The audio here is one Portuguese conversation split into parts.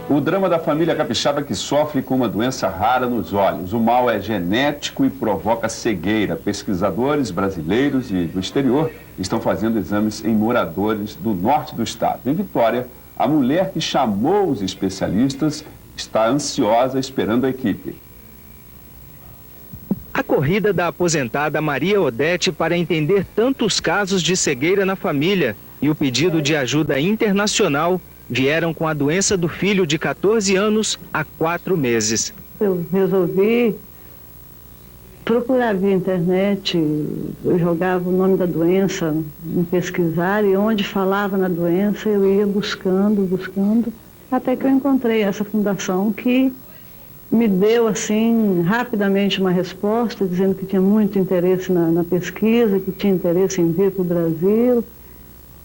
O drama da família capixaba que sofre com uma doença rara nos olhos. O mal é genético e provoca cegueira. Pesquisadores brasileiros e do exterior estão fazendo exames em moradores do norte do estado. Em Vitória, a mulher que chamou os especialistas está ansiosa esperando a equipe. A corrida da aposentada Maria Odete para entender tantos casos de cegueira na família e o pedido de ajuda internacional vieram com a doença do filho de 14 anos há 4 meses. Eu resolvi procurar via internet, eu jogava o nome da doença em pesquisar e onde falava na doença eu ia buscando, até que eu encontrei essa fundação que me deu assim rapidamente uma resposta dizendo que tinha muito interesse na pesquisa, que tinha interesse em vir para o Brasil.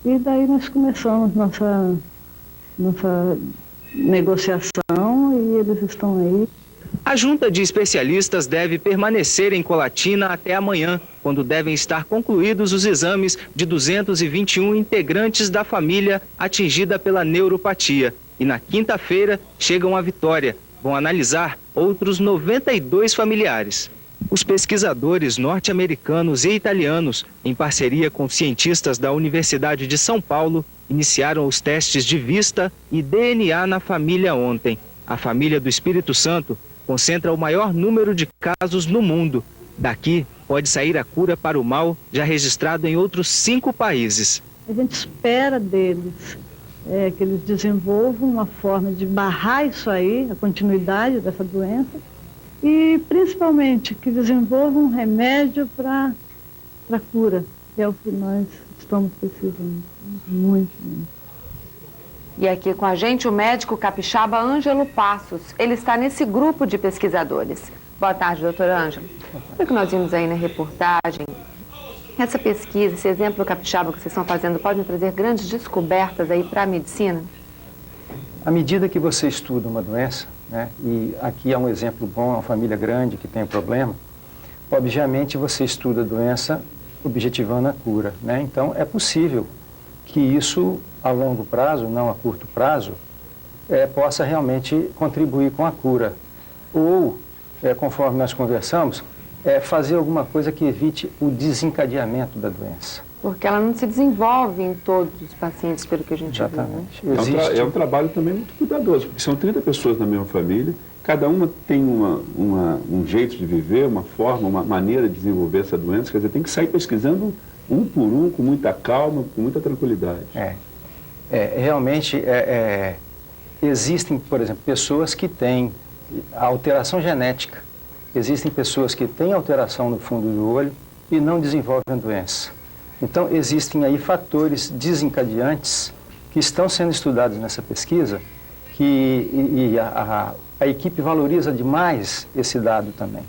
E daí nós começamos nossa negociação e eles estão aí. A junta de especialistas deve permanecer em Colatina até amanhã, quando devem estar concluídos os exames de 221 integrantes da família atingida pela neuropatia. E na quinta-feira chegam a Vitória. Vão analisar outros 92 familiares. Os pesquisadores norte-americanos e italianos, em parceria com cientistas da Universidade de São Paulo, iniciaram os testes de vista e DNA na família ontem. A família do Espírito Santo concentra o maior número de casos no mundo. Daqui pode sair a cura para o mal, já registrado em outros 5 países. A gente espera deles que eles desenvolvam uma forma de barrar isso aí, a continuidade dessa doença, e principalmente que desenvolvam um remédio para a cura, que é o que nós estamos precisando, muito. E aqui com a gente o médico capixaba Ângelo Passos. Ele está nesse grupo de pesquisadores. Boa tarde, doutor Ângelo. O que nós vimos aí na reportagem, essa pesquisa, esse exemplo capixaba que vocês estão fazendo, podem trazer grandes descobertas aí para a medicina? À medida que você estuda uma doença, né, e aqui é um exemplo bom, uma família grande que tem um problema, obviamente você estuda a doença objetivando a cura, né? Então é possível que isso a longo prazo, não a curto prazo, possa realmente contribuir com a cura. Ou, conforme nós conversamos, fazer alguma coisa que evite o desencadeamento da doença. Porque ela não se desenvolve em todos os pacientes, pelo que a gente viu, né? É um trabalho também muito cuidadoso, porque são 30 pessoas na mesma família, cada uma tem um jeito de viver, uma forma, uma maneira de desenvolver essa doença, quer dizer, tem que sair pesquisando um por um, com muita calma, com muita tranquilidade. Realmente, existem, por exemplo, pessoas que têm alteração genética, existem pessoas que têm alteração no fundo do olho e não desenvolvem a doença. Então, existem aí fatores desencadeantes que estão sendo estudados nessa pesquisa e a equipe valoriza demais esse dado também,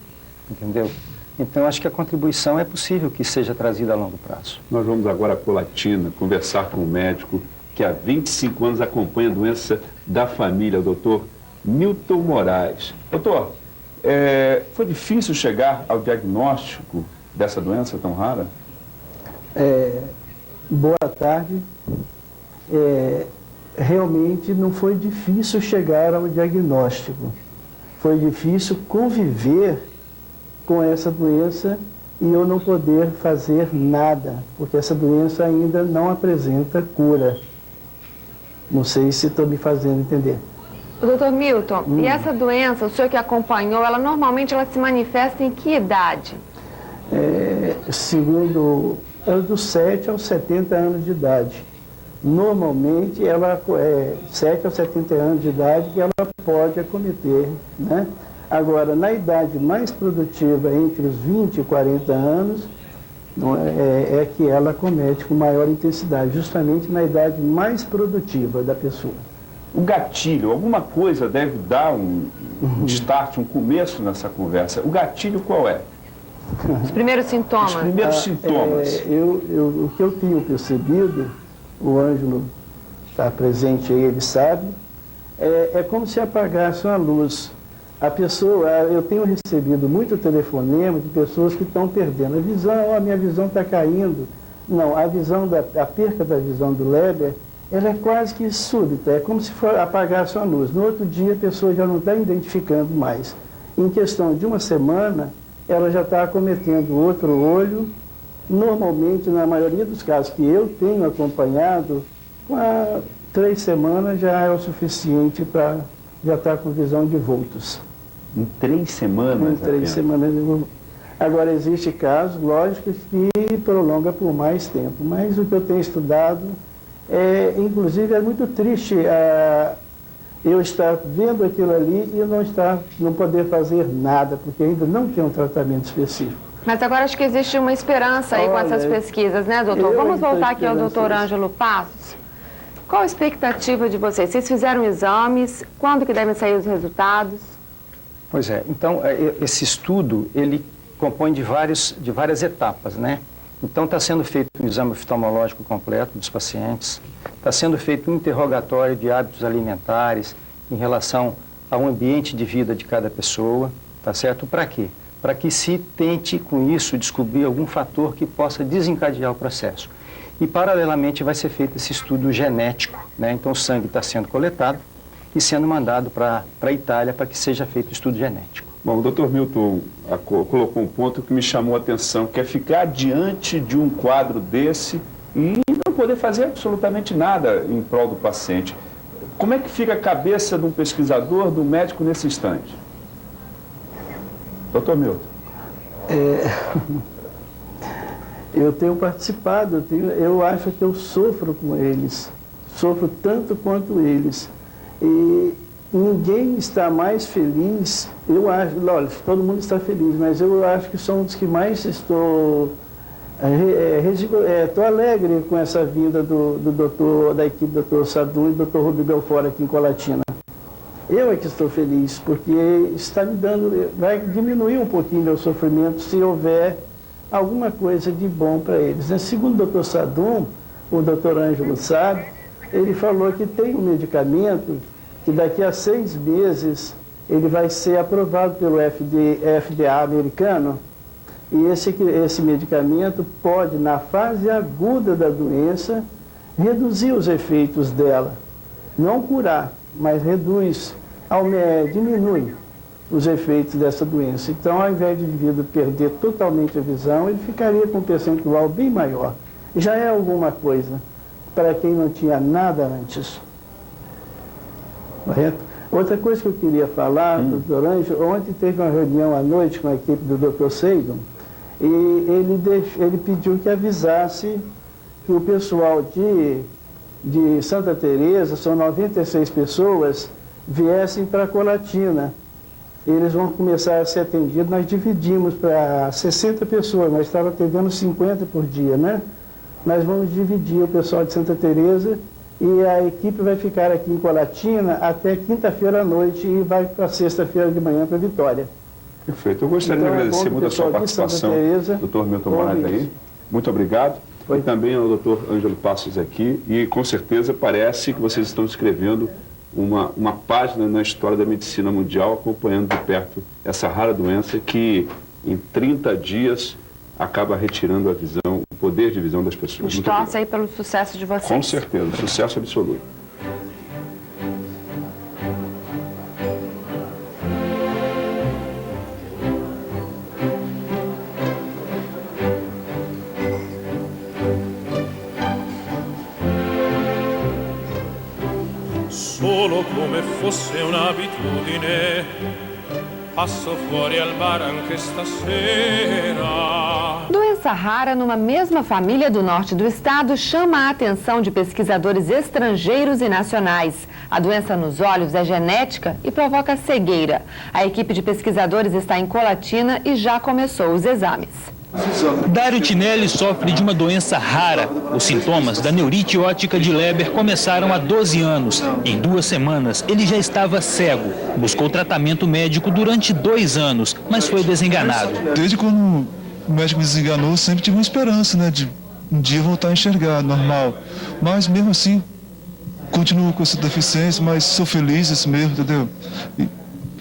entendeu? Então, acho que a contribuição é possível que seja trazida a longo prazo. Nós vamos agora a Colatina conversar com um médico que há 25 anos acompanha a doença da família, o doutor Milton Moraes. Doutor, foi difícil chegar ao diagnóstico dessa doença tão rara? Boa tarde. Realmente não foi difícil chegar ao diagnóstico. Foi difícil conviver com essa doença e eu não poder fazer nada, porque essa doença ainda não apresenta cura. Não sei se estou me fazendo entender. Doutor Milton, e essa doença, o senhor que acompanhou, ela normalmente se manifesta em que idade? Segundo, dos 7 aos 70 anos de idade. Normalmente, ela é 7 aos 70 anos de idade que ela pode acometer, né? Agora, na idade mais produtiva, entre os 20 e 40 anos, é que ela acomete com maior intensidade, justamente na idade mais produtiva da pessoa. O gatilho, alguma coisa deve dar um start, um começo nessa conversa. O gatilho qual é? Os primeiros sintomas. Os primeiros sintomas. O que eu tenho percebido, o Ângelo está presente aí, ele sabe, é como se apagasse uma luz. A pessoa, eu tenho recebido muito telefonema de pessoas que estão perdendo a visão, minha visão está caindo. Não, a perca da visão do Leber ela é quase que súbita, é como se for apagar sua luz. No outro dia a pessoa já não está identificando mais. Em questão de uma semana, ela já está acometendo outro olho. Normalmente, na maioria dos casos que eu tenho acompanhado, 3 semanas já é o suficiente para já estar com visão de vultos. Em 3 semanas? Em 3 semanas. Agora, existe casos, lógico, que prolonga por mais tempo, mas o que eu tenho estudado, inclusive é muito triste eu estar vendo aquilo ali e não poder fazer nada, porque ainda não tem um tratamento específico. Mas agora acho que existe uma esperança aí com essas pesquisas, né, doutor? Vamos voltar aqui ao doutor Ângelo Passos. Qual a expectativa de vocês? Vocês fizeram exames, quando que devem sair os resultados? Pois é, então esse estudo, ele compõe de várias etapas, né? Então está sendo feito um exame oftalmológico completo dos pacientes, está sendo feito um interrogatório de hábitos alimentares em relação ao ambiente de vida de cada pessoa, tá certo? Para quê? Para que se tente com isso descobrir algum fator que possa desencadear o processo. E paralelamente vai ser feito esse estudo genético, né? Então o sangue está sendo coletado e sendo mandado para a Itália para que seja feito o estudo genético. Bom, o Dr. Milton colocou um ponto que me chamou a atenção, que é ficar diante de um quadro desse e não poder fazer absolutamente nada em prol do paciente. Como é que fica a cabeça de um pesquisador, de um médico nesse instante? Dr. Milton. Eu tenho participado, eu acho que eu sofro com eles, sofro tanto quanto eles. E ninguém está mais feliz, eu acho, lógico, todo mundo está feliz, mas eu acho que são os que mais estou alegre com essa vinda da equipe do Dr. Sadum e do Dr. Rubio Belfort aqui em Colatina. Eu é que estou feliz, porque está me dando, vai diminuir um pouquinho meu sofrimento se houver alguma coisa de bom para eles. Segundo o Dr. Sadum, o Dr. Ângelo sabe, ele falou que tem um medicamento que daqui a 6 meses ele vai ser aprovado pelo FDA americano, e esse medicamento pode, na fase aguda da doença, reduzir os efeitos dela. Não curar, mas diminui os efeitos dessa doença. Então, ao invés de o indivíduo perder totalmente a visão, ele ficaria com um percentual bem maior. Já é alguma coisa para quem não tinha nada antes. Correto? Outra coisa que eu queria falar, doutor Ângelo, ontem teve uma reunião à noite com a equipe do Dr. Seidon, e ele pediu que avisasse que o pessoal de Santa Teresa, são 96 pessoas, viessem para Colatina. Eles vão começar a ser atendidos, nós dividimos para 60 pessoas, nós estávamos atendendo 50 por dia, né? Nós vamos dividir o pessoal de Santa Teresa e a equipe vai ficar aqui em Colatina até quinta-feira à noite e vai para sexta-feira de manhã para Vitória. Perfeito. Eu gostaria de agradecer muito a sua participação, Dr. Milton Moraes aí. Muito obrigado. E também ao Dr. Ângelo Passos aqui. E com certeza parece que vocês estão escrevendo uma página na história da medicina mundial, acompanhando de perto essa rara doença que em 30 dias acaba retirando a visão, o poder de visão das pessoas. Torce aí pelo sucesso de vocês. Com certeza, sucesso absoluto. Solo come fosse un'abitudine, passo fuori al bar anche stasera. Doença rara numa mesma família do norte do estado chama a atenção de pesquisadores estrangeiros e nacionais. A doença nos olhos é genética e provoca cegueira. A equipe de pesquisadores está em Colatina e já começou os exames. Dário Tinelli sofre de uma doença rara. Os sintomas da neurite óptica de Leber começaram há 12 anos. Em 2 semanas, ele já estava cego. Buscou tratamento médico durante 2 anos, mas foi desenganado. Desde quando o médico me desenganou, sempre tive uma esperança, né, de um dia voltar a enxergar, normal. Mas mesmo assim, continuo com essa deficiência, mas sou feliz assim mesmo, entendeu? E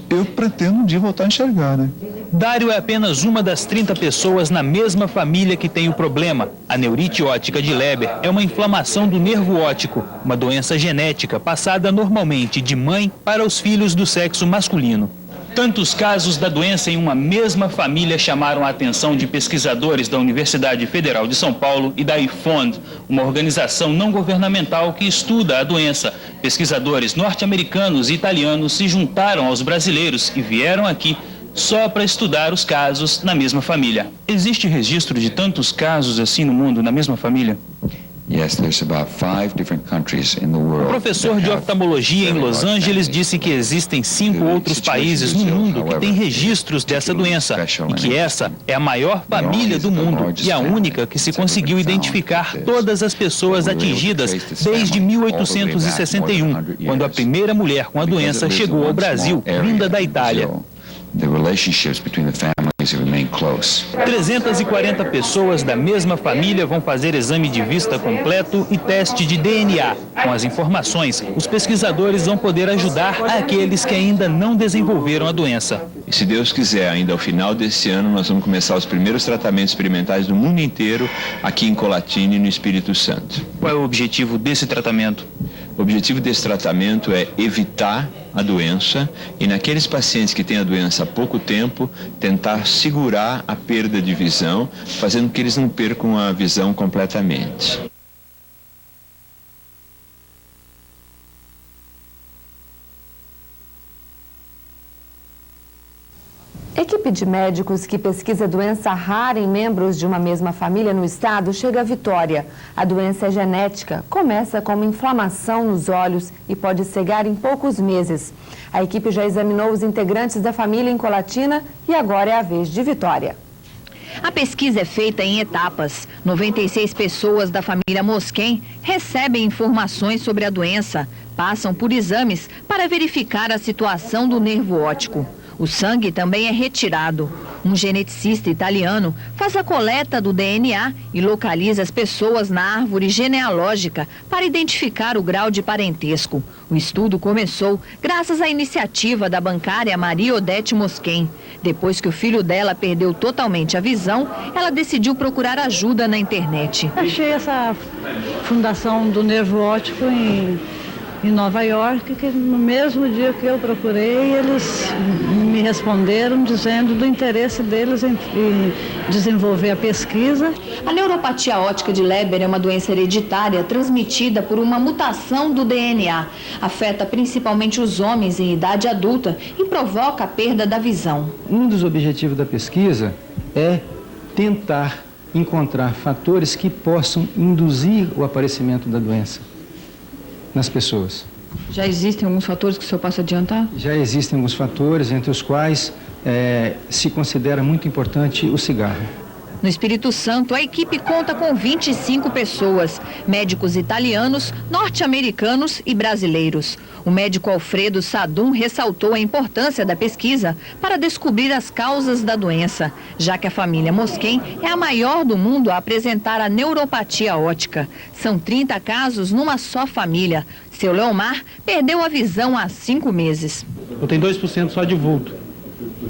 eu pretendo um dia voltar a enxergar, né? Dário é apenas uma das 30 pessoas na mesma família que tem o problema. A neurite ótica de Leber é uma inflamação do nervo óptico, uma doença genética passada normalmente de mãe para os filhos do sexo masculino. Tantos casos da doença em uma mesma família chamaram a atenção de pesquisadores da Universidade Federal de São Paulo e da IFOND, uma organização não governamental que estuda a doença. Pesquisadores norte-americanos e italianos se juntaram aos brasileiros e vieram aqui só para estudar os casos na mesma família. Existe registro de tantos casos assim no mundo, na mesma família? O professor de oftalmologia em Los Angeles disse que existem 5 outros países no mundo que têm registros dessa doença e que essa é a maior família do mundo e a única que se conseguiu identificar todas as pessoas atingidas desde 1861, quando a primeira mulher com a doença chegou ao Brasil, vinda da Itália. 340 pessoas da mesma família vão fazer exame de vista completo e teste de DNA. Com as informações, os pesquisadores vão poder ajudar aqueles que ainda não desenvolveram a doença. E se Deus quiser, ainda ao final desse ano, nós vamos começar os primeiros tratamentos experimentais do mundo inteiro, aqui em Colatina e no Espírito Santo. Qual é o objetivo desse tratamento? O objetivo desse tratamento é evitar a doença e, naqueles pacientes que têm a doença há pouco tempo, tentar segurar a perda de visão, fazendo com que eles não percam a visão completamente. Equipe de médicos que pesquisa doença rara em membros de uma mesma família no estado chega à vitória. A doença é genética, começa com uma inflamação nos olhos e pode cegar em poucos meses. A equipe já examinou os integrantes da família em Colatina e agora é a vez de Vitória. A pesquisa é feita em etapas. 96 pessoas da família Mosquen recebem informações sobre a doença, passam por exames para verificar a situação do nervo óptico. O sangue também é retirado. Um geneticista italiano faz a coleta do DNA e localiza as pessoas na árvore genealógica para identificar o grau de parentesco. O estudo começou graças à iniciativa da bancária Maria Odete Mosquen. Depois que o filho dela perdeu totalmente a visão, ela decidiu procurar ajuda na internet. Achei essa fundação do nervo óptico em Nova York, que no mesmo dia que eu procurei, eles me responderam dizendo do interesse deles em desenvolver a pesquisa. A neuropatia óptica de Leber é uma doença hereditária transmitida por uma mutação do DNA. Afeta principalmente os homens em idade adulta e provoca a perda da visão. Um dos objetivos da pesquisa é tentar encontrar fatores que possam induzir o aparecimento da doença nas pessoas. Já existem alguns fatores que o senhor possa adiantar? Já existem alguns fatores, entre os quais se considera muito importante o cigarro. No Espírito Santo, a equipe conta com 25 pessoas, médicos italianos, norte-americanos e brasileiros. O médico Alfredo Sadum ressaltou a importância da pesquisa para descobrir as causas da doença, já que a família Mosquen é a maior do mundo a apresentar a neuropatia óptica. São 30 casos numa só família. Seu Leomar perdeu a visão há 5 meses. Eu tenho 2% só de vulto.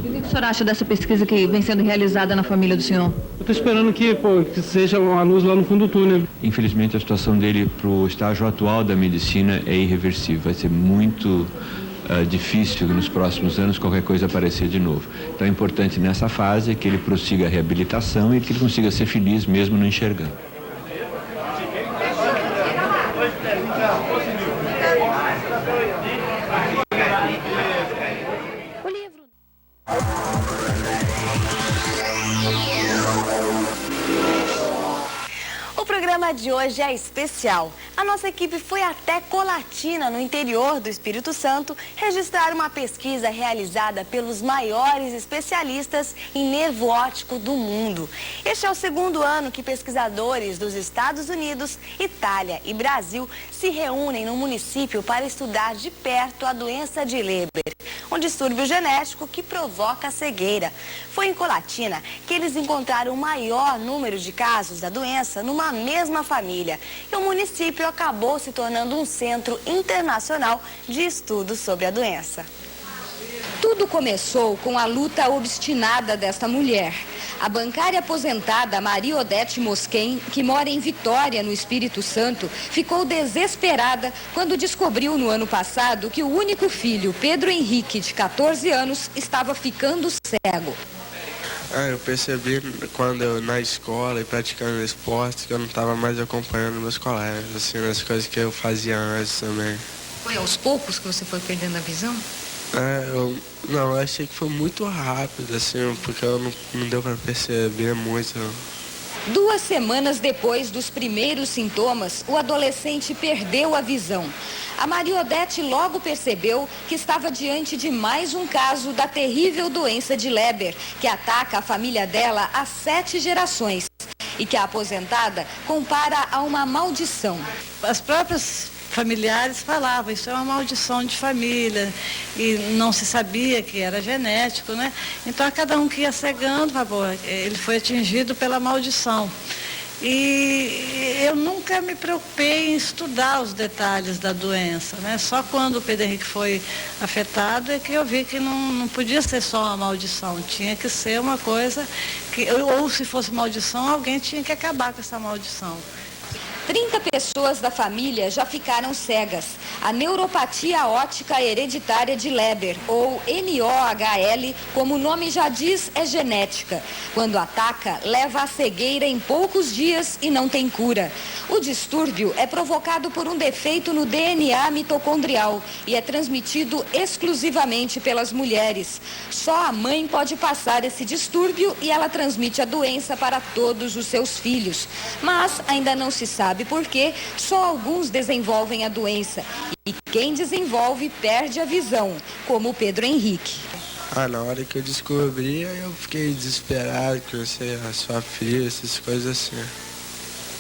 E o que o senhor acha dessa pesquisa que vem sendo realizada na família do senhor? Eu estou esperando que seja uma luz lá no fundo do túnel. Infelizmente, a situação dele para o estágio atual da medicina é irreversível. Vai ser muito difícil nos próximos anos qualquer coisa aparecer de novo. Então é importante nessa fase que ele prossiga a reabilitação e que ele consiga ser feliz mesmo não enxergando. O programa de hoje é especial. A nossa equipe foi até Colatina, no interior do Espírito Santo, registrar uma pesquisa realizada pelos maiores especialistas em nervo óptico do mundo. Este é o segundo ano que pesquisadores dos Estados Unidos, Itália e Brasil se reúnem no município para estudar de perto a doença de Leber, um distúrbio genético que provoca a cegueira. Foi em Colatina que eles encontraram o maior número de casos da doença numa mesma família. E o município acabou se tornando um centro internacional de estudos sobre a doença. Tudo começou com a luta obstinada desta mulher. A bancária aposentada Maria Odete Mosquen, que mora em Vitória, no Espírito Santo, ficou desesperada quando descobriu no ano passado que o único filho, Pedro Henrique, de 14 anos, estava ficando cego. Eu percebi quando eu na escola e praticando esporte que eu não estava mais acompanhando meus colegas, assim, nas coisas que eu fazia antes também. Foi aos poucos que você foi perdendo a visão? Eu achei que foi muito rápido, assim, porque não deu para perceber muito. 2 semanas depois dos primeiros sintomas, o adolescente perdeu a visão. A Maria Odete logo percebeu que estava diante de mais um caso da terrível doença de Leber, que ataca a família dela há 7 gerações e que a aposentada compara a uma maldição. As próprias familiares falavam, isso é uma maldição de família, e não se sabia que era genético, né? Então, a cada um que ia cegando, ele foi atingido pela maldição. E eu nunca me preocupei em estudar os detalhes da doença, né? Só quando o Pedro Henrique foi afetado é que eu vi que não podia ser só uma maldição, tinha que ser uma coisa que, ou se fosse maldição, alguém tinha que acabar com essa maldição. 30 pessoas da família já ficaram cegas. A neuropatia óptica hereditária de Leber, ou NOHL, como o nome já diz, é genética. Quando ataca, leva à cegueira em poucos dias e não tem cura. O distúrbio é provocado por um defeito no DNA mitocondrial e é transmitido exclusivamente pelas mulheres. Só a mãe pode passar esse distúrbio e ela transmite a doença para todos os seus filhos. Mas ainda não se sabe por quê, só alguns desenvolvem a doença. E quem desenvolve perde a visão, como o Pedro Henrique. Na hora que eu descobri, eu fiquei desesperado, que eu sei a sua filha, essas coisas assim.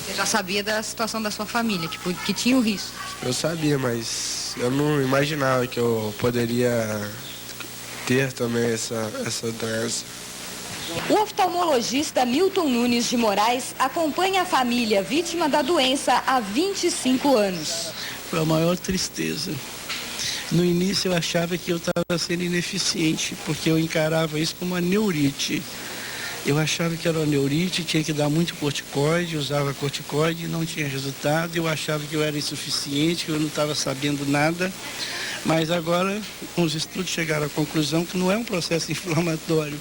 Você já sabia da situação da sua família, que tinha o risco? Eu sabia, mas eu não imaginava que eu poderia ter também essa doença. O oftalmologista Milton Nunes de Moraes acompanha a família vítima da doença há 25 anos. Foi a maior tristeza. No início eu achava que eu estava sendo ineficiente, porque eu encarava isso como uma neurite. Eu achava que era uma neurite, tinha que dar muito corticoide, usava corticoide e não tinha resultado. Eu achava que eu era insuficiente, que eu não estava sabendo nada. Mas agora, com os estudos, chegaram à conclusão que não é um processo inflamatório.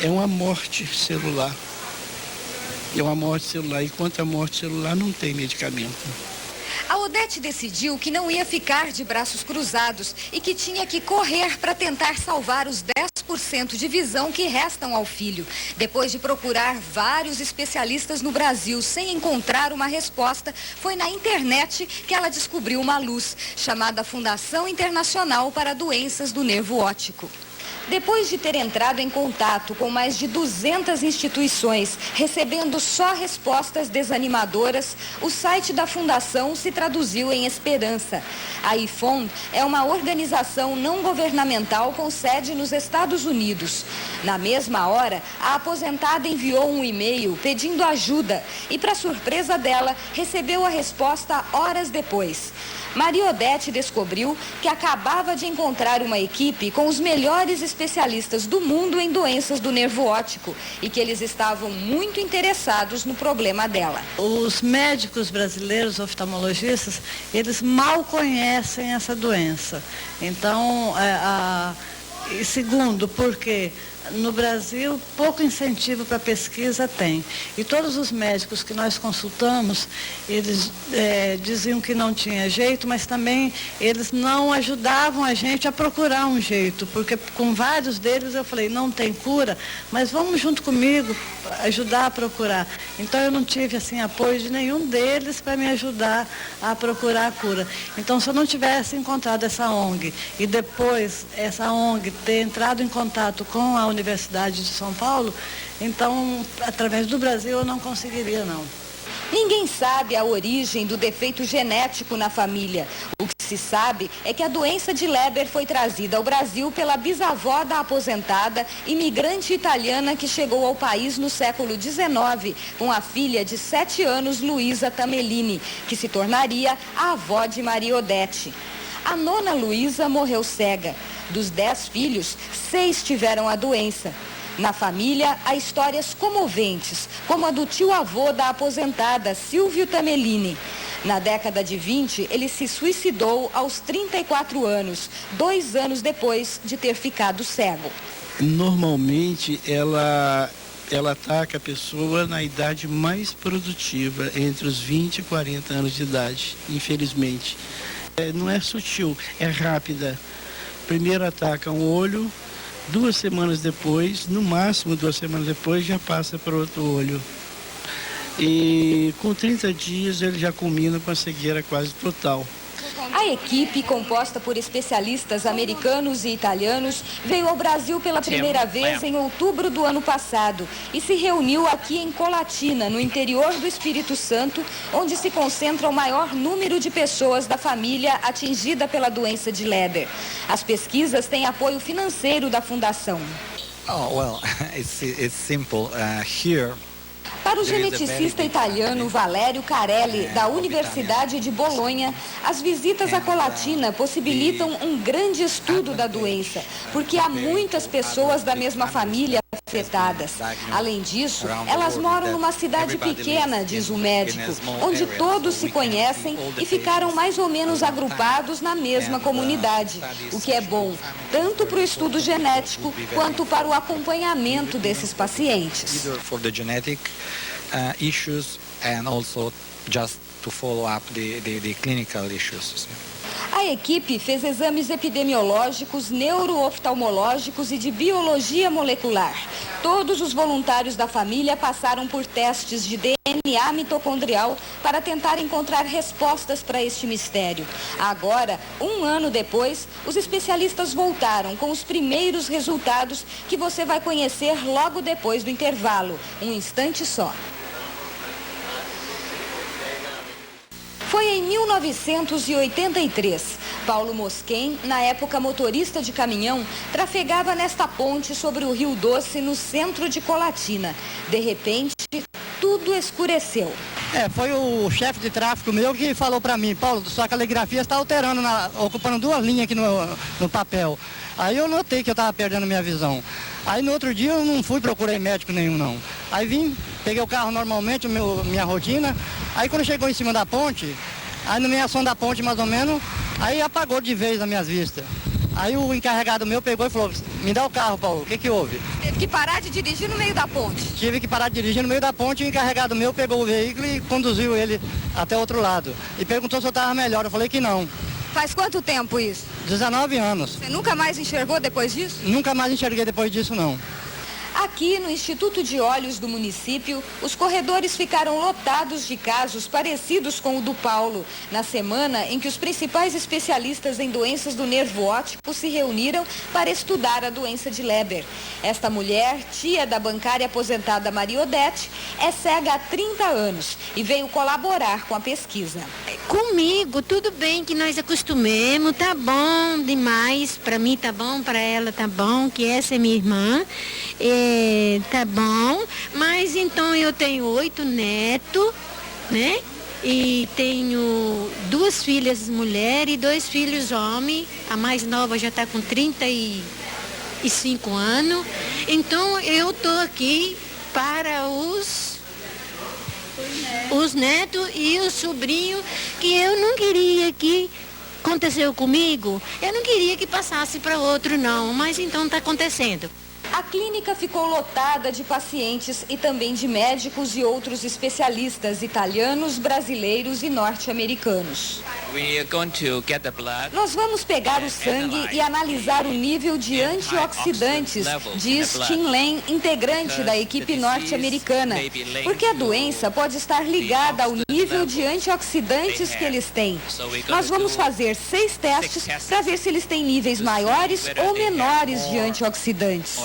É uma morte celular. É uma morte celular. E quanto à morte celular, não tem medicamento. A Odete decidiu que não ia ficar de braços cruzados e que tinha que correr para tentar salvar os 10% de visão que restam ao filho. Depois de procurar vários especialistas no Brasil sem encontrar uma resposta, foi na internet que ela descobriu uma luz, chamada Fundação Internacional para Doenças do Nervo Óptico. Depois de ter entrado em contato com mais de 200 instituições, recebendo só respostas desanimadoras, o site da Fundação se traduziu em esperança. A IFON é uma organização não governamental com sede nos Estados Unidos. Na mesma hora, a aposentada enviou um e-mail pedindo ajuda e, para surpresa dela, recebeu a resposta horas depois. Maria Odete descobriu que acabava de encontrar uma equipe com os melhores especialistas do mundo em doenças do nervo óptico e que eles estavam muito interessados no problema dela. Os médicos brasileiros, oftalmologistas, eles mal conhecem essa doença. Então, e segundo, porque no Brasil, pouco incentivo para pesquisa tem. E todos os médicos que nós consultamos, eles diziam que não tinha jeito, mas também eles não ajudavam a gente a procurar um jeito, porque com vários deles eu falei, não tem cura, mas vamos junto comigo ajudar a procurar. Então eu não tive assim apoio de nenhum deles para me ajudar a procurar a cura. Então se eu não tivesse encontrado essa ONG e depois essa ONG ter entrado em contato com a Universidade de São Paulo, então, através do Brasil, eu não conseguiria, não. Ninguém sabe a origem do defeito genético na família. O que se sabe é que a doença de Leber foi trazida ao Brasil pela bisavó da aposentada, imigrante italiana que chegou ao país no século XIX, com a filha de 7 anos, Luísa Tamellini, que se tornaria a avó de Maria Odete. A nona Luísa morreu cega. Dos 10 filhos, 6 tiveram a doença. Na família, há histórias comoventes, como a do tio-avô da aposentada Silvio Tamelini. Na década de 20, ele se suicidou aos 34 anos, 2 anos depois de ter ficado cego. Normalmente, ela ataca a pessoa na idade mais produtiva, entre os 20 e 40 anos de idade, infelizmente. Não é sutil, é rápida. Primeiro ataca um olho, 2 semanas depois, no máximo 2 semanas depois, já passa para outro olho. E com 30 dias ele já culmina com a cegueira quase total. A equipe, composta por especialistas americanos e italianos, veio ao Brasil pela primeira vez em outubro do ano passado e se reuniu aqui em Colatina, no interior do Espírito Santo, onde se concentra o maior número de pessoas da família atingida pela doença de Leber. As pesquisas têm apoio financeiro da Fundação. It's simple. Here. Para o geneticista italiano Valerio Carelli, da Universidade de Bolonha, as visitas à Colatina possibilitam um grande estudo da doença, porque há muitas pessoas da mesma família afetadas. Além disso, elas moram numa cidade pequena, diz o médico, onde todos se conhecem e ficaram mais ou menos agrupados na mesma comunidade, o que é bom tanto para o estudo genético quanto para o acompanhamento desses pacientes. Issues and also just to follow up the clinical issues. A equipe fez exames epidemiológicos, neurooftalmológicos e de biologia molecular. Todos os voluntários da família passaram por testes de DNA mitocondrial para tentar encontrar respostas para este mistério. Agora, 1 ano depois, os especialistas voltaram com os primeiros resultados que você vai conhecer logo depois do intervalo, um instante só. Foi em 1983. Paulo Mosquen, na época motorista de caminhão, trafegava nesta ponte sobre o Rio Doce, no centro de Colatina. De repente, tudo escureceu. Foi o chefe de tráfego meu que falou para mim: Paulo, sua caligrafia está alterando, ocupando 2 linhas aqui no papel. Aí eu notei que eu estava perdendo minha visão. Aí no outro dia eu não procurei médico nenhum não. Aí vim, peguei o carro normalmente, minha rotina. Aí quando chegou em cima da ponte, aí na minha ação da ponte mais ou menos, aí apagou de vez as minhas vistas. Aí o encarregado meu pegou e falou: me dá o carro, Paulo, o que houve? Teve que parar de dirigir no meio da ponte? Tive que parar de dirigir no meio da ponte e o encarregado meu pegou o veículo e conduziu ele até o outro lado. E perguntou se eu estava melhor, eu falei que não. Faz quanto tempo isso? 19 anos. Você nunca mais enxergou depois disso? Nunca mais enxerguei depois disso, não. Aqui no Instituto de Olhos do município, os corredores ficaram lotados de casos parecidos com o do Paulo, na semana em que os principais especialistas em doenças do nervo óptico se reuniram para estudar a doença de Leber. Esta mulher, tia da bancária aposentada Maria Odete, é cega há 30 anos e veio colaborar com a pesquisa. Comigo, tudo bem que nós acostumemos, tá bom demais, para mim tá bom, para ela tá bom, que essa é minha irmã. Tá bom, mas então eu tenho 8 netos, né? E tenho 2 filhas mulheres e 2 filhos homens. A mais nova já está com 35 anos. Então eu estou aqui para os netos e os sobrinhos, que eu não queria que aconteceu comigo. Eu não queria que passasse para outro não, mas então está acontecendo. A clínica ficou lotada de pacientes e também de médicos e outros especialistas italianos, brasileiros e norte-americanos. Nós vamos pegar o sangue e analisar o nível de antioxidantes, diz Tim Lane, integrante da equipe norte-americana, porque a doença pode estar ligada ao nível de antioxidantes que eles têm. Nós vamos fazer 6 testes para ver se eles têm níveis maiores ou menores de antioxidantes.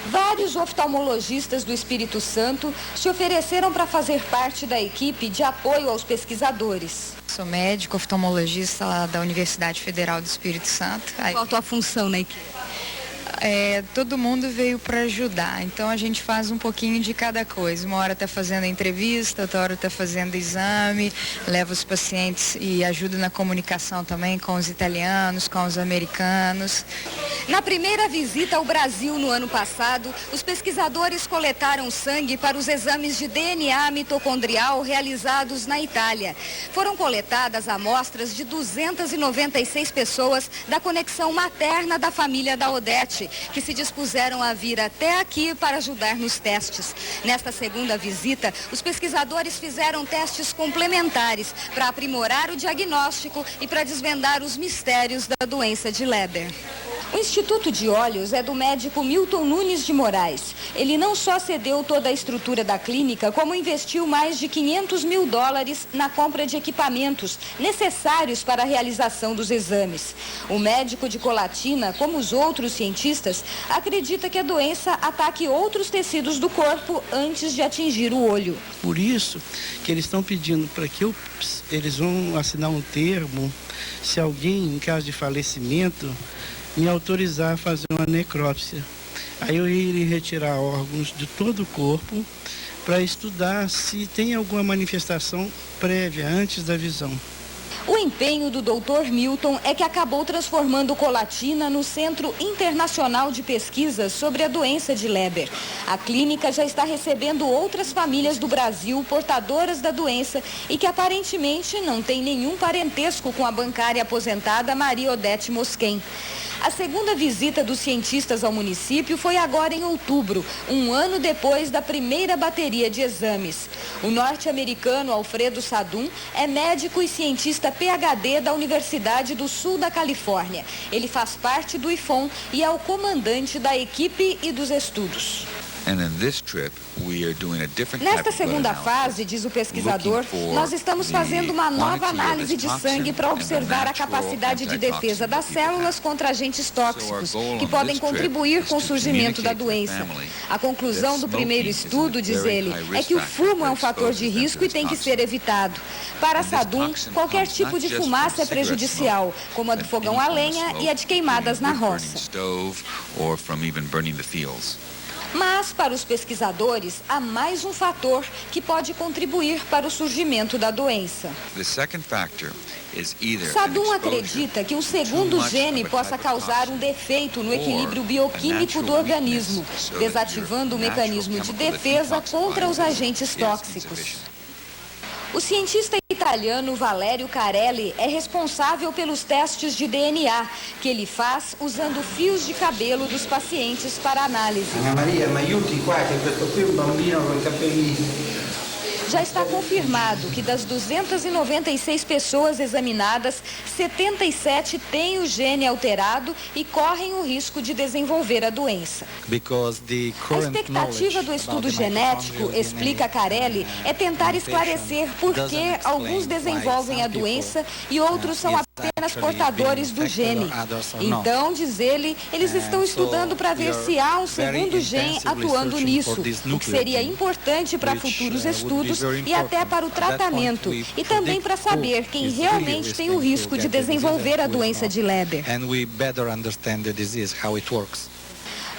Vários oftalmologistas do Espírito Santo se ofereceram para fazer parte da equipe de apoio aos pesquisadores. Sou médico oftalmologista lá da Universidade Federal do Espírito Santo. Qual a tua função na equipe? todo mundo veio para ajudar, então a gente faz um pouquinho de cada coisa. Uma hora está fazendo a entrevista, outra hora está fazendo exame, leva os pacientes e ajuda na comunicação também com os italianos, com os americanos. Na primeira visita ao Brasil no ano passado, os pesquisadores coletaram sangue para os exames de DNA mitocondrial realizados na Itália. Foram coletadas amostras de 296 pessoas da conexão materna da família da Odete, que se dispuseram a vir até aqui para ajudar nos testes. Nesta segunda visita, os pesquisadores fizeram testes complementares para aprimorar o diagnóstico e para desvendar os mistérios da doença de Leber. O Instituto de Olhos é do médico Milton Nunes de Moraes. Ele não só cedeu toda a estrutura da clínica, como investiu mais de $500 mil na compra de equipamentos necessários para a realização dos exames. O médico de Colatina, como os outros cientistas, acredita que a doença ataque outros tecidos do corpo antes de atingir o olho. Por isso que eles estão pedindo para que eles vão assinar um termo, se alguém, em caso de falecimento, me autorizar a fazer uma necrópsia. Aí eu iria retirar órgãos de todo o corpo para estudar se tem alguma manifestação prévia antes da visão. O empenho do Dr. Milton é que acabou transformando Colatina no Centro Internacional de Pesquisas sobre a doença de Leber. A clínica já está recebendo outras famílias do Brasil portadoras da doença e que aparentemente não tem nenhum parentesco com a bancária aposentada Maria Odete Mosquen. A segunda visita dos cientistas ao município foi agora em outubro, um ano depois da primeira bateria de exames. O norte-americano Alfredo Sadum é médico e cientista PhD da Universidade do Sul da Califórnia. Ele faz parte do IFOM e é o comandante da equipe e dos estudos. Nesta segunda fase, diz o pesquisador, nós estamos fazendo uma nova análise de sangue para observar a capacidade de defesa das células contra agentes tóxicos, que podem contribuir com o surgimento da doença. A conclusão do primeiro estudo, diz ele, é que o fumo é um fator de risco e tem que ser evitado. Para Sadum, qualquer tipo de fumaça é prejudicial, como a do fogão a lenha e a de queimadas na roça. Mas, para os pesquisadores, há mais um fator que pode contribuir para o surgimento da doença. Sadum acredita que um segundo gene possa causar um defeito no equilíbrio bioquímico do organismo, desativando o mecanismo de defesa contra os agentes tóxicos. O cientista italiano Valerio Carelli é responsável pelos testes de DNA, que ele faz usando fios de cabelo dos pacientes para análise. Ana Maria, mi aiuti qua che questo qui è un bambino con i capelli. Já está confirmado que das 296 pessoas examinadas, 77 têm o gene alterado e correm o risco de desenvolver a doença. A expectativa do estudo genético, explica Carelli, é tentar esclarecer por que alguns desenvolvem a doença e outros são apenas portadores do gene. Então, diz ele, eles estão estudando para ver se há um segundo gene atuando nisso, o que seria importante para futuros estudos e até para o tratamento, e também para saber quem realmente tem o risco de desenvolver a doença de Leber.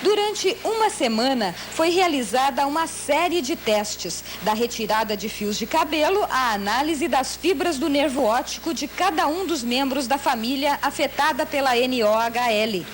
Durante uma semana, foi realizada uma série de testes, da retirada de fios de cabelo à análise das fibras do nervo óptico de cada um dos membros da família afetada pela NOHL.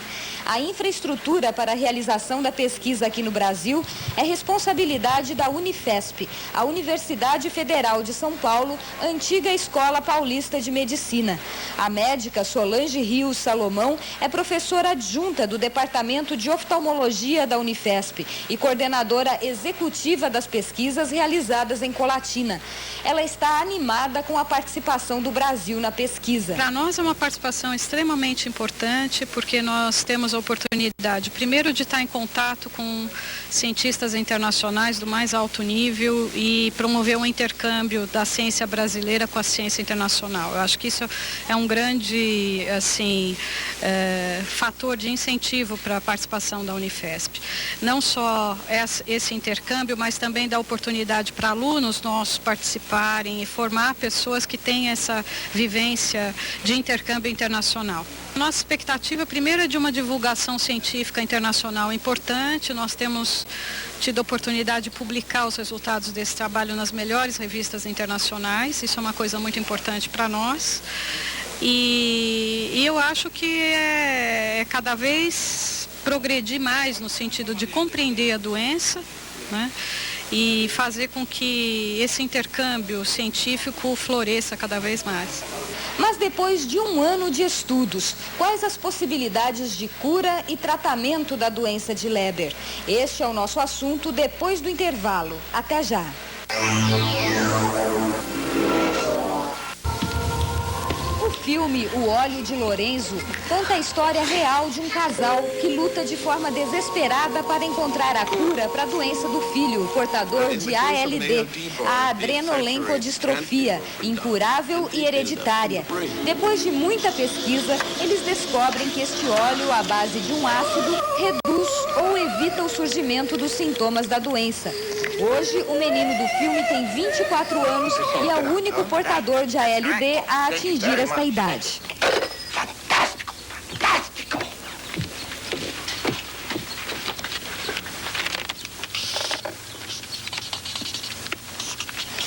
A infraestrutura para a realização da pesquisa aqui no Brasil é responsabilidade da Unifesp, a Universidade Federal de São Paulo, antiga Escola Paulista de Medicina. A médica Solange Rios Salomão é professora adjunta do Departamento de Oftalmologia da Unifesp e coordenadora executiva das pesquisas realizadas em Colatina. Ela está animada com a participação do Brasil na pesquisa. Para nós é uma participação extremamente importante, porque nós temos a oportunidade, primeiro, de estar em contato com cientistas internacionais do mais alto nível e promover um intercâmbio da ciência brasileira com a ciência internacional. Eu acho que isso é um grande, assim, fator de incentivo para a participação da Unifesp. Não só esse intercâmbio, mas também dá oportunidade para alunos nossos participarem e formar pessoas que têm essa vivência de intercâmbio internacional. Nossa expectativa, primeiro, é de uma divulgação científica científica internacional importante. Nós temos tido a oportunidade de publicar os resultados desse trabalho nas melhores revistas internacionais. Isso é uma coisa muito importante para nós. E eu acho que é cada vez progredir mais no sentido de compreender a doença, né? E fazer com que esse intercâmbio científico floresça cada vez mais. Mas depois de um ano de estudos, quais as possibilidades de cura e tratamento da doença de Leber? Este é o nosso assunto depois do intervalo. Até já. O filme O Óleo de Lorenzo conta a história real de um casal que luta de forma desesperada para encontrar a cura para a doença do filho, portador de ALD, a adrenolencodistrofia, incurável e hereditária. Depois de muita pesquisa, eles descobrem que este óleo, à base de um ácido, reduz ou evita o surgimento dos sintomas da doença. Hoje, o menino do filme tem 24 anos e é o único portador de ALD a atingir esta idade.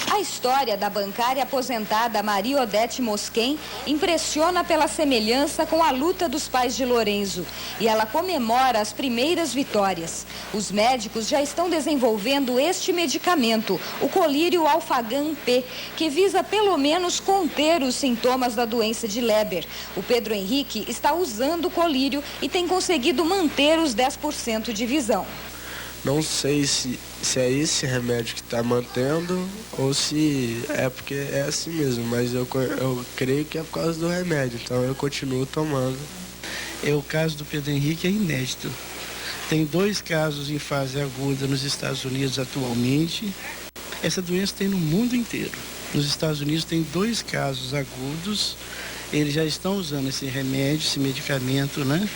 A história da bancária aposentada Maria Odete Mosquen impressiona pela semelhança com a luta dos pais de Lorenzo e ela comemora as primeiras vitórias. Os médicos já estão desenvolvendo este medicamento, o colírio Alfagan P, que visa pelo menos conter os sintomas da doença de Leber. O Pedro Henrique está usando o colírio e tem conseguido manter os 10% de visão. Não sei se é esse remédio que está mantendo ou se é porque é assim mesmo, mas eu creio que é por causa do remédio, então eu continuo tomando. O caso do Pedro Henrique é inédito. Tem 2 casos em fase aguda nos Estados Unidos atualmente. Essa doença tem no mundo inteiro. Nos Estados Unidos tem 2 casos agudos. Eles já estão usando esse remédio, esse medicamento, né?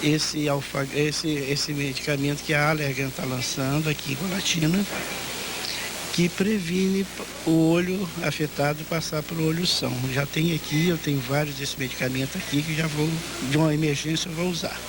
Esse medicamento que a Allergan está lançando aqui em Colatina, que previne o olho afetado passar para o olho são. Já tem aqui, eu tenho vários desse medicamento aqui que já vou, de uma emergência, eu vou usar.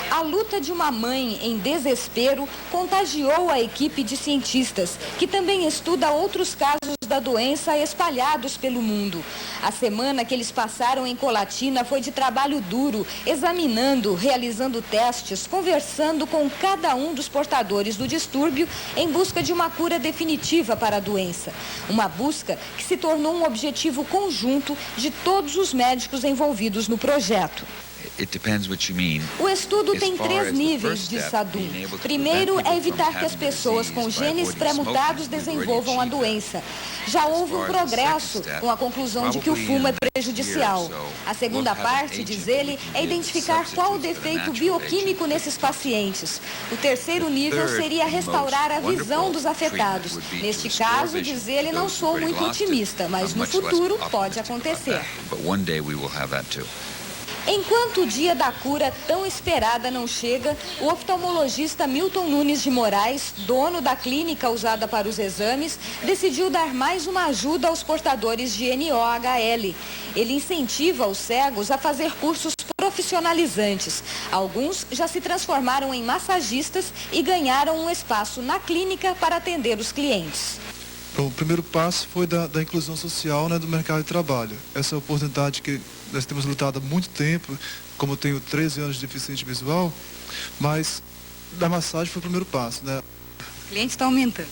A luta de uma mãe em desespero contagiou a equipe de cientistas, que também estuda outros casos da doença espalhados pelo mundo. A semana que eles passaram em Colatina foi de trabalho duro, examinando, realizando testes, conversando com cada um dos portadores do distúrbio em busca de uma cura definitiva para a doença. Uma busca que se tornou um objetivo conjunto de todos os médicos envolvidos no projeto. O estudo tem 3 níveis de SADU. Primeiro é evitar que as pessoas com genes pré-mutados desenvolvam a doença. Já houve um progresso com a conclusão de que o fumo é prejudicial. A segunda parte, diz ele, é identificar qual o defeito bioquímico nesses pacientes. O terceiro nível seria restaurar a visão dos afetados. Neste caso, diz ele, não sou muito otimista, mas no futuro pode acontecer. Enquanto o dia da cura tão esperada não chega, o oftalmologista Milton Nunes de Moraes, dono da clínica usada para os exames, decidiu dar mais uma ajuda aos portadores de NOHL. Ele incentiva os cegos a fazer cursos profissionalizantes. Alguns já se transformaram em massagistas e ganharam um espaço na clínica para atender os clientes. O primeiro passo foi da inclusão social, né, do mercado de trabalho. Essa oportunidade que nós temos lutado há muito tempo, como eu tenho 13 anos de deficiente visual, mas da massagem foi o primeiro passo, né? Os clientes estão aumentando.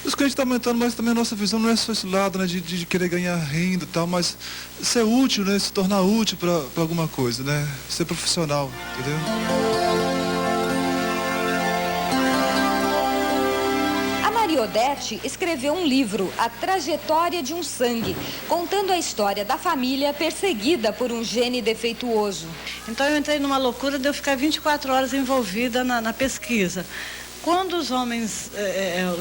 Os clientes estão aumentando, mas também a nossa visão não é só esse lado, né, de querer ganhar renda e tal, mas ser útil, né, se tornar útil para alguma coisa, né? Ser profissional, entendeu? Maria Odete escreveu um livro, A Trajetória de um Sangue, contando a história da família perseguida por um gene defeituoso. Então eu entrei numa loucura de eu ficar 24 horas envolvida na pesquisa. Quando os homens,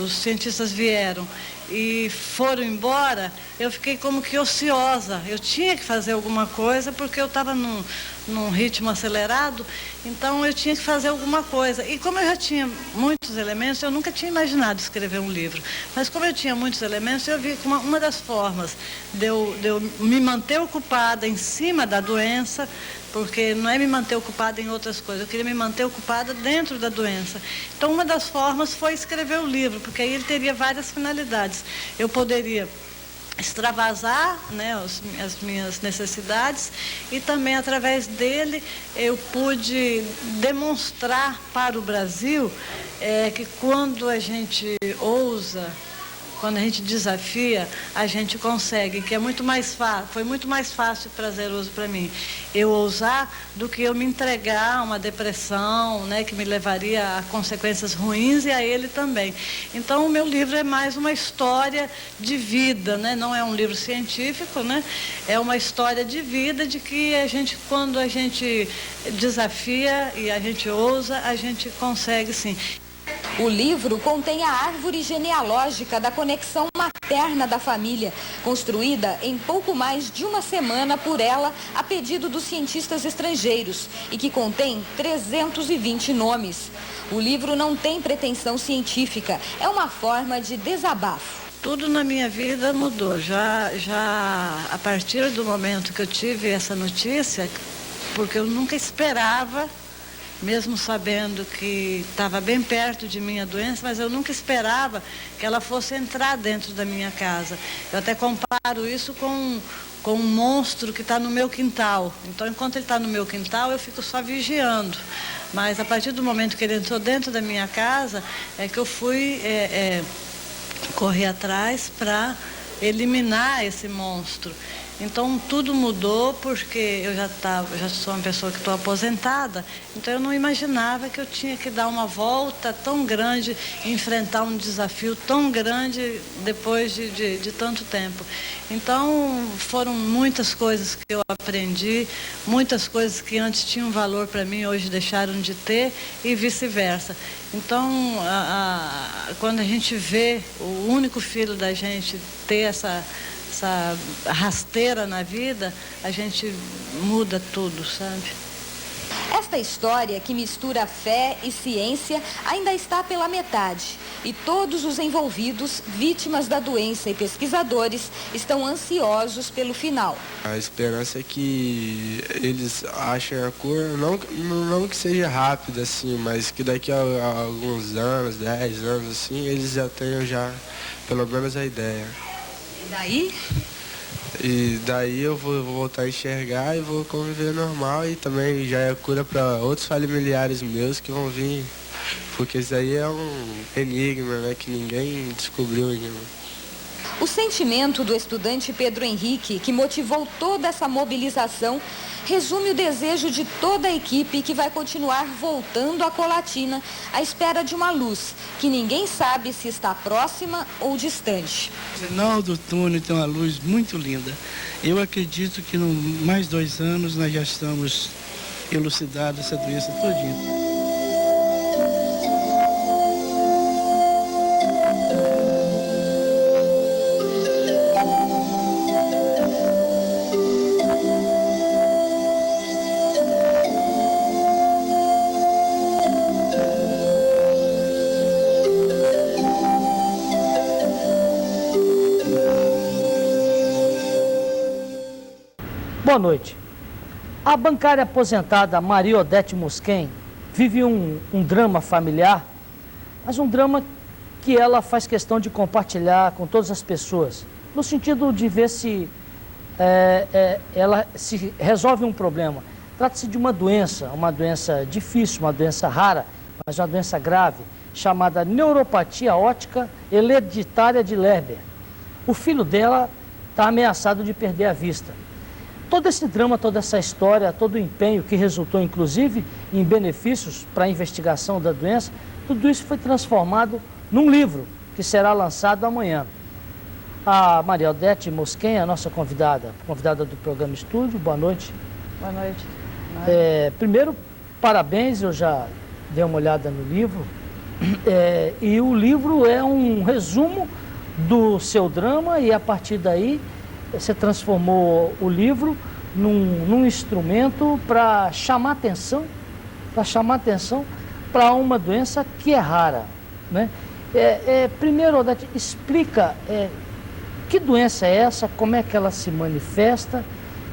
os cientistas vieram e foram embora, eu fiquei como que ociosa. Eu tinha que fazer alguma coisa porque eu estava num ritmo acelerado, então eu tinha que fazer alguma coisa. E como eu já tinha muitos elementos, eu nunca tinha imaginado escrever um livro. Mas como eu tinha muitos elementos, eu vi que uma das formas de eu me manter ocupada em cima da doença porque não é me manter ocupada em outras coisas, eu queria me manter ocupada dentro da doença. Então, uma das formas foi escrever o livro, porque aí ele teria várias finalidades. Eu poderia extravasar, né, as minhas necessidades, e também através dele eu pude demonstrar para o Brasil que quando a gente ousa, quando a gente desafia, a gente consegue, que é muito mais fácil, foi muito mais fácil e prazeroso para mim eu ousar do que eu me entregar a uma depressão, né, que me levaria a consequências ruins, e a ele também. Então o meu livro é mais uma história de vida, né? Não é um livro científico, né? É uma história de vida, de que a gente, quando a gente desafia e a gente ousa, a gente consegue sim. O livro contém a árvore genealógica da conexão materna da família, construída em pouco mais de uma semana por ela a pedido dos cientistas estrangeiros e que contém 320 nomes. O livro não tem pretensão científica, é uma forma de desabafo. Tudo na minha vida mudou. Já a partir do momento que eu tive essa notícia, porque eu nunca esperava, mesmo sabendo que estava bem perto de mim a doença, mas eu nunca esperava que ela fosse entrar dentro da minha casa. Eu até comparo isso com um monstro que está no meu quintal. Então, enquanto ele está no meu quintal, eu fico só vigiando. Mas a partir do momento que ele entrou dentro da minha casa, é que eu fui correr atrás para eliminar esse monstro. Então tudo mudou, porque eu já sou uma pessoa que estou aposentada, então eu não imaginava que eu tinha que dar uma volta tão grande, enfrentar um desafio tão grande depois de tanto tempo. Então foram muitas coisas que eu aprendi, muitas coisas que antes tinham valor para mim, hoje deixaram de ter, e vice-versa. Então, quando a gente vê o único filho da gente ter essa rasteira na vida, a gente muda tudo, sabe? Esta história, que mistura fé e ciência, ainda está pela metade. E todos os envolvidos, vítimas da doença e pesquisadores, estão ansiosos pelo final. A esperança é que eles achem a cura, não que seja rápido assim, mas que daqui a alguns anos, 10 anos assim, eles já tenham pelo menos a ideia. E daí? E daí eu vou voltar a enxergar e vou conviver normal, e também já é cura para outros familiares meus que vão vir, porque isso aí é um enigma, né, que ninguém descobriu ainda. O sentimento do estudante Pedro Henrique, que motivou toda essa mobilização, resume o desejo de toda a equipe que vai continuar voltando à Colatina à espera de uma luz, que ninguém sabe se está próxima ou distante. O final do túnel tem uma luz muito linda. Eu acredito que em mais 2 anos nós já estamos elucidados essa doença todinha. Boa noite. A bancária aposentada Maria Odete Mosquen vive um drama familiar, mas um drama que ela faz questão de compartilhar com todas as pessoas, no sentido de ver se ela se resolve um problema. Trata-se de uma doença difícil, uma doença rara, mas uma doença grave, chamada neuropatia óptica hereditária de Leber. O filho dela está ameaçado de perder a vista. Todo esse drama, toda essa história, todo o empenho que resultou, inclusive, em benefícios para a investigação da doença, tudo isso foi transformado num livro que será lançado amanhã. A Maria Odete Mosquen, a nossa convidada do programa Estúdio. Boa noite. Boa noite. Primeiro, parabéns, eu já dei uma olhada no livro. E o livro é um resumo do seu drama, e a partir daí você transformou o livro num instrumento para chamar atenção para uma doença que é rara, né? Primeiro, Odete, explica que doença é essa, como é que ela se manifesta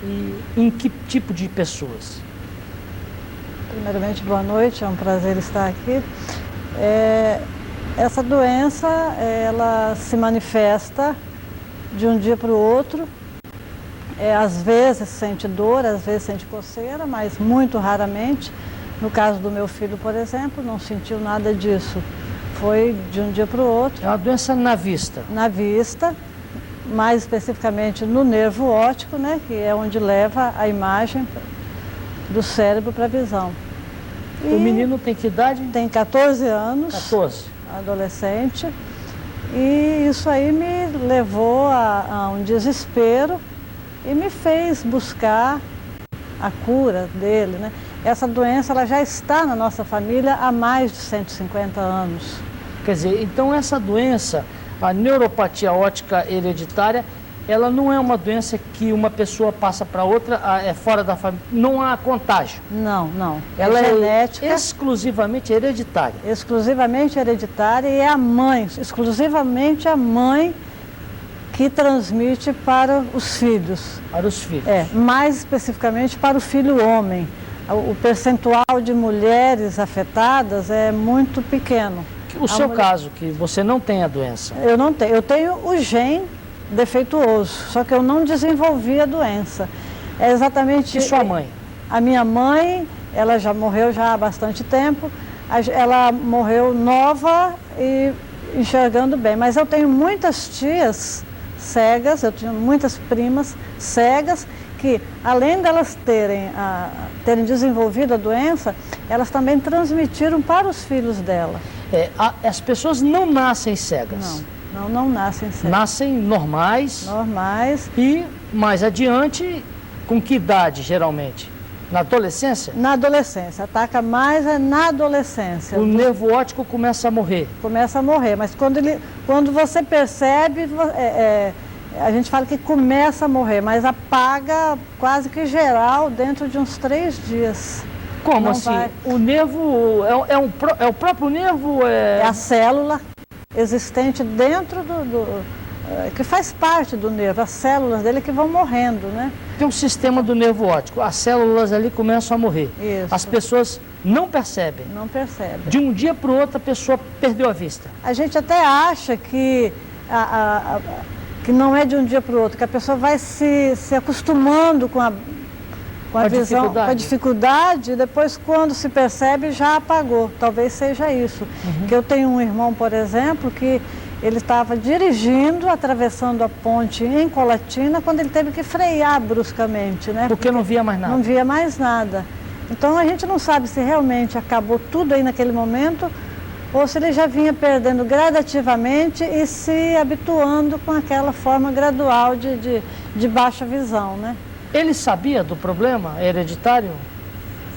e em que tipo de pessoas? Primeiramente, boa noite, é um prazer estar aqui. Essa doença, ela se manifesta de um dia para o outro. Às vezes sente dor, às vezes sente coceira, mas muito raramente. No caso do meu filho, por exemplo, não sentiu nada disso. Foi de um dia para o outro. É uma doença na vista? Na vista, mais especificamente no nervo óptico, né, que é onde leva a imagem do cérebro para a visão. O menino tem que idade? Tem 14 anos. 14. Adolescente. E isso aí me levou a um desespero e me fez buscar a cura dele, né? Essa doença, ela já está na nossa família há mais de 150 anos. Quer dizer, então essa doença, a neuropatia óptica hereditária, ela não é uma doença que uma pessoa passa para outra, é fora da família, não há contágio. Não. Ela é genética, exclusivamente hereditária. Exclusivamente hereditária, e é a mãe, exclusivamente a mãe que transmite para os filhos. Para os filhos. Mais especificamente para o filho homem. O percentual de mulheres afetadas é muito pequeno. O seu caso, que você não tem a doença? Eu não tenho. Eu tenho o gene defeituoso, só que eu não desenvolvi a doença. É exatamente... E sua mãe? A minha mãe, ela já morreu já há bastante tempo. Ela morreu nova e enxergando bem. Mas eu tenho muitas tias cegas, eu tinha muitas primas cegas, que além delas terem desenvolvido a doença, elas também transmitiram para os filhos dela. As pessoas não nascem cegas. Não nascem cegas. Nascem normais. E mais adiante, com que idade geralmente? Na adolescência? Na adolescência, ataca mais na adolescência. O nervo óptico começa a morrer? Começa a morrer, mas quando você percebe, a gente fala que começa a morrer, mas apaga quase que geral dentro de uns 3 dias. Como não assim? Vai... O nervo é o próprio nervo? É a célula existente dentro que faz parte do nervo, as células dele que vão morrendo, né? Tem um sistema do nervo óptico, as células ali começam a morrer. Isso. As pessoas não percebem. Não percebem. De um dia para o outro a pessoa perdeu a vista. A gente até acha que não é de um dia para o outro, que a pessoa vai se acostumando com a visão, com a dificuldade, e depois quando se percebe já apagou. Talvez seja isso. Que eu tenho um irmão, por exemplo, que ele estava dirigindo, atravessando a ponte em Colatina, quando ele teve que frear bruscamente, né? Porque não via mais nada. Não via mais nada. Então a gente não sabe se realmente acabou tudo aí naquele momento, ou se ele já vinha perdendo gradativamente e se habituando com aquela forma gradual de baixa visão, né? Ele sabia do problema hereditário?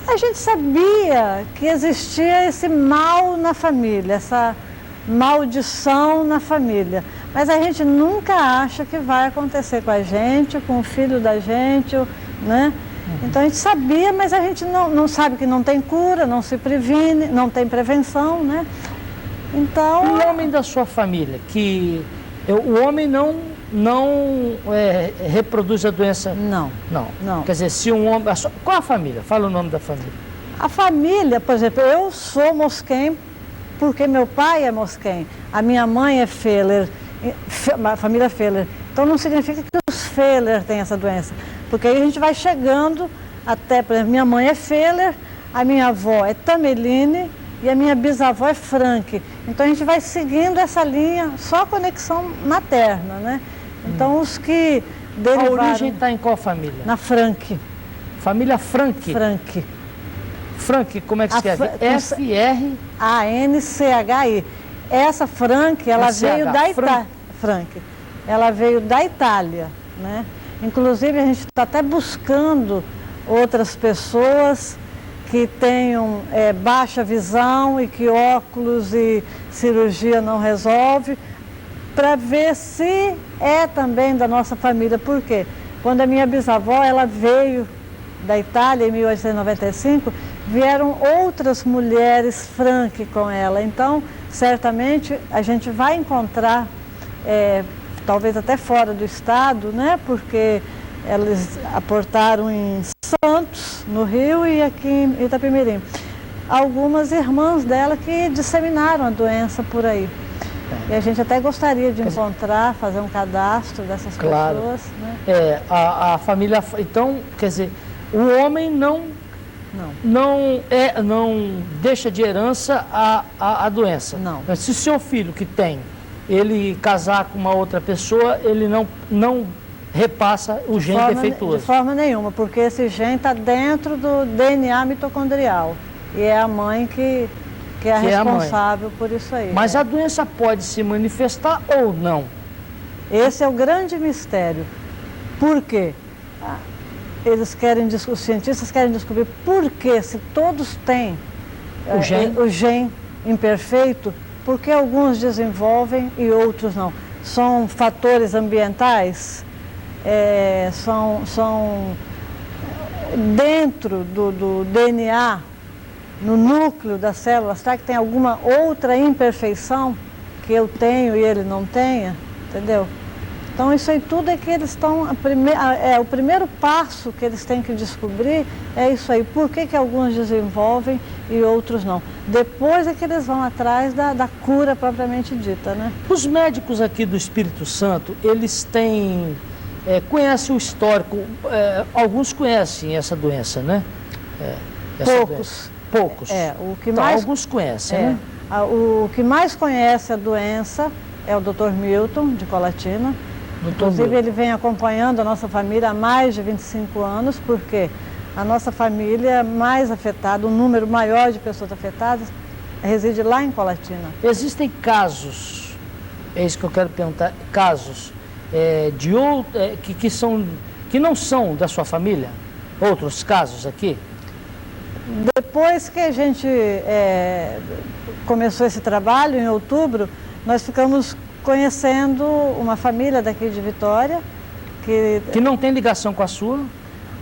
A gente sabia que existia esse mal na família, essa maldição na família. Mas a gente nunca acha que vai acontecer com a gente, com o filho da gente, né? Então a gente sabia, mas a gente não sabe que não tem cura, não se previne, não tem prevenção, né? Então... O homem da sua família, que o homem não reproduz a doença? Não. Quer dizer, se um homem... Qual a família? Fala o nome da família. A família, por exemplo, eu sou Mosquen porque meu pai é Mosquen. A minha mãe é Feller, a família Feller. Então não significa que os Feller têm essa doença. Porque aí a gente vai chegando até, por exemplo, minha mãe é Feller, a minha avó é Tameline e a minha bisavó é Frank. Então a gente vai seguindo essa linha, só a conexão materna, né? Então os que derivaram... A origem está em qual família? Na Frank. Família Frank? Frank. Frank, como é que escreve? F-R-A-N-C-H-I. Essa Frank, ela veio da Itália. Frank. Ela veio da Itália, né? Inclusive a gente está até buscando outras pessoas que tenham baixa visão e que óculos e cirurgia não resolve, para ver se é também da nossa família. Por quê? Quando a minha bisavó ela veio da Itália em 1895, vieram outras mulheres Frank com ela. Então, certamente, a gente vai encontrar, talvez até fora do estado, né? Porque eles aportaram em Santos, no Rio, e aqui em Itapemirim. Algumas irmãs dela que disseminaram a doença por aí. E a gente até gostaria de encontrar, fazer um cadastro dessas pessoas. Né? A família... Então, quer dizer, o homem não deixa de herança a doença. Não. Mas se o seu filho que tem, ele casar com uma outra pessoa, ele não repassa o gene defeituoso. De forma nenhuma, porque esse gene está dentro do DNA mitocondrial. E é a mãe que é a responsável por isso aí. Mas a doença pode se manifestar ou não? Esse é o grande mistério. Por quê? Os cientistas querem descobrir por que, se todos têm o gene imperfeito, por que alguns desenvolvem e outros não? São fatores ambientais? São dentro do DNA, no núcleo das células, será que tem alguma outra imperfeição que eu tenho e ele não tenha? Entendeu? Então isso aí tudo é que eles estão... o primeiro passo que eles têm que descobrir é isso aí. Por que alguns desenvolvem e outros não? Depois é que eles vão atrás da cura propriamente dita, né? Os médicos aqui do Espírito Santo, eles têm... conhecem o histórico, alguns conhecem essa doença, né? Poucos. Alguns conhecem, né? O que mais conhece a doença é o Dr. Milton, de Colatina. Inclusive, ele vem acompanhando a nossa família há mais de 25 anos, porque a nossa família mais afetada, o número maior de pessoas afetadas, reside lá em Colatina. Existem casos, é isso que eu quero perguntar, casos que não são da sua família? Outros casos aqui? Depois que a gente começou esse trabalho, em outubro, nós ficamos conhecendo uma família daqui de Vitória. Que não tem ligação com a sua?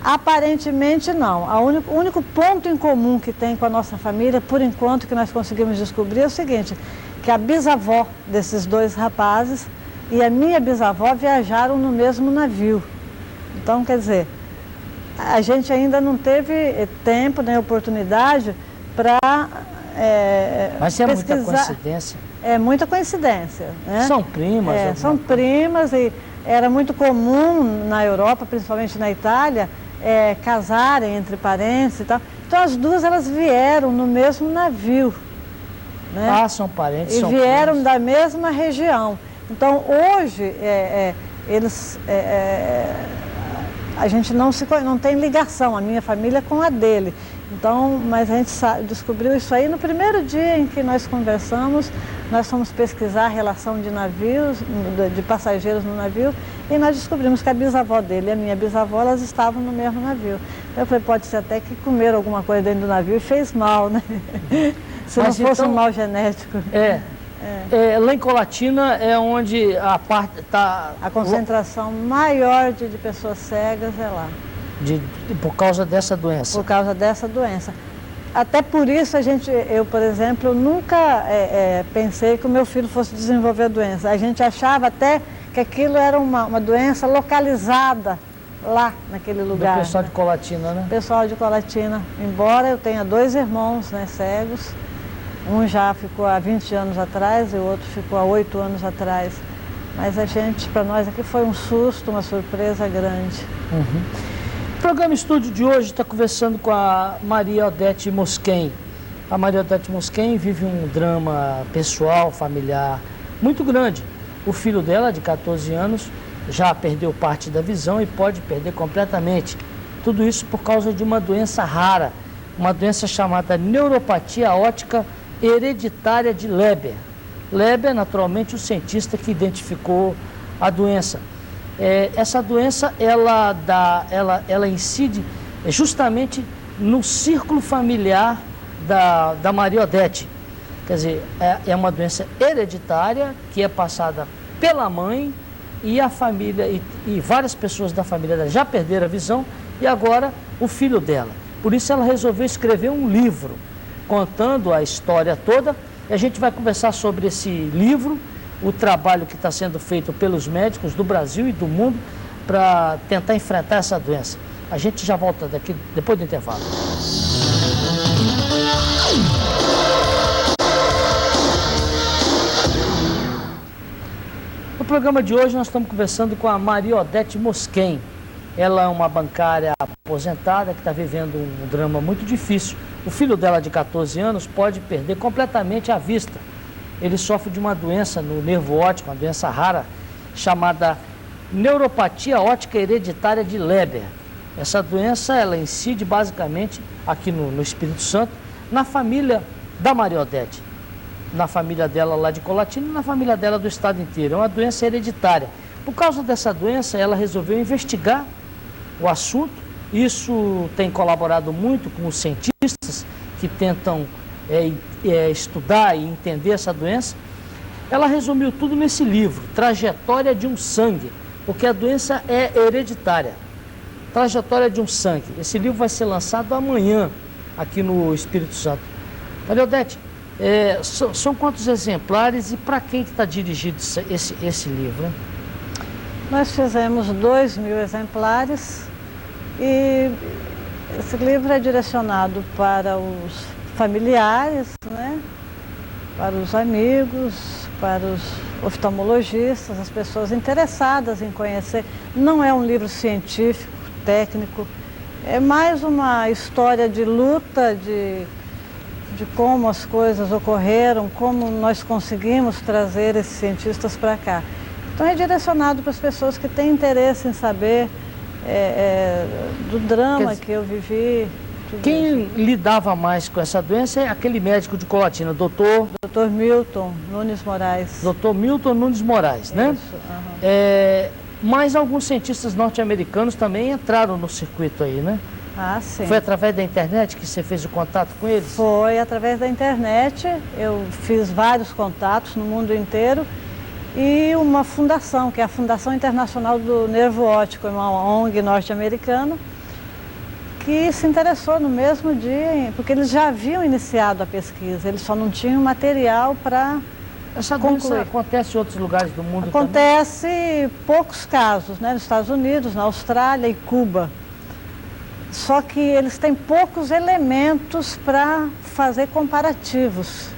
Aparentemente não. O único ponto em comum que tem com a nossa família, por enquanto, que nós conseguimos descobrir é o seguinte, que a bisavó desses dois rapazes e a minha bisavó viajaram no mesmo navio. Então, quer dizer, a gente ainda não teve tempo nem oportunidade para Mas é muita coincidência. É muita coincidência. Né? São primas. São primas e era muito comum na Europa, principalmente na Itália, casarem entre parentes e tal. Então as duas elas vieram no mesmo navio. Né? São parentes, e vieram da mesma região. Então hoje a gente não tem ligação, a minha família com a dele. Então, mas a gente descobriu isso aí no primeiro dia em que nós conversamos. Nós fomos pesquisar a relação de navios, de passageiros no navio, e nós descobrimos que a bisavó dele e a minha bisavó, elas estavam no mesmo navio. Eu falei, pode ser até que comeram alguma coisa dentro do navio e fez mal, né? Se não fosse um mal genético. Lá em Colatina é onde a concentração maior de pessoas cegas é lá. Por causa dessa doença? Por causa dessa doença. Até por isso eu, por exemplo, nunca pensei que o meu filho fosse desenvolver a doença. A gente achava até que aquilo era uma doença localizada lá naquele lugar. Do pessoal de Colatina, né? Pessoal de Colatina. Embora eu tenha dois irmãos, né, cegos. Um já ficou há 20 anos atrás e o outro ficou há 8 anos atrás. Mas para nós aqui foi um susto, uma surpresa grande. O programa Estúdio de hoje está conversando com a Maria Odete Mosquen. A Maria Odete Mosquen vive um drama pessoal, familiar, muito grande. O filho dela, de 14 anos, já perdeu parte da visão e pode perder completamente. Tudo isso por causa de uma doença rara, uma doença chamada neuropatia óptica hereditária de Leber. Leber, naturalmente, o cientista que identificou a doença. Essa doença, ela incide justamente no círculo familiar da Maria Odete. Quer dizer, é uma doença hereditária que é passada pela mãe e a família, e várias pessoas da família dela já perderam a visão e agora o filho dela. Por isso ela resolveu escrever um livro contando a história toda e a gente vai conversar sobre esse livro, o trabalho que está sendo feito pelos médicos do Brasil e do mundo para tentar enfrentar essa doença. A gente já volta daqui depois do intervalo. No programa de hoje nós estamos conversando com a Maria Odete Mosquen. Ela é uma bancária aposentada que está vivendo um drama muito difícil. O filho dela, de 14 anos, pode perder completamente a vista. Ele sofre de uma doença no nervo óptico, uma doença rara, chamada neuropatia óptica hereditária de Leber. Essa doença, ela incide basicamente aqui no Espírito Santo, na família da Maria Odete. Na família dela lá de Colatina e na família dela do estado inteiro. É uma doença hereditária. Por causa dessa doença, ela resolveu investigar o assunto. Isso tem colaborado muito com os cientistas que tentam estudar e entender essa doença. Ela resumiu tudo nesse livro, Trajetória de um Sangue, porque a doença é hereditária. Trajetória de um Sangue. Esse livro vai ser lançado amanhã aqui no Espírito Santo. Maria Odete, são quantos exemplares e para quem que está dirigido esse livro? Hein? Nós fizemos 2.000 exemplares e esse livro é direcionado para os familiares, né? Para os amigos, para os oftalmologistas, as pessoas interessadas em conhecer. Não é um livro científico, técnico, é mais uma história de luta, de como as coisas ocorreram, como nós conseguimos trazer esses cientistas para cá. Então é direcionado para as pessoas que têm interesse em saber do drama que eu vivi. Quem lidava mais com essa doença é aquele médico de Colatina, doutor Milton Nunes Moraes. Doutor Milton Nunes Moraes, né? Isso, uhum. Mas alguns cientistas norte-americanos também entraram no circuito aí, né? Ah, sim. Foi através da internet que você fez o contato com eles? Foi através da internet, eu fiz vários contatos no mundo inteiro e uma fundação, que é a Fundação Internacional do Nervo Óptico, uma ONG norte-americana, que se interessou no mesmo dia, porque eles já haviam iniciado a pesquisa, eles só não tinham material para essa doença acontece em outros lugares do mundo? Acontece também? Poucos casos, né? Nos Estados Unidos, na Austrália e Cuba. Só que eles têm poucos elementos para fazer comparativos.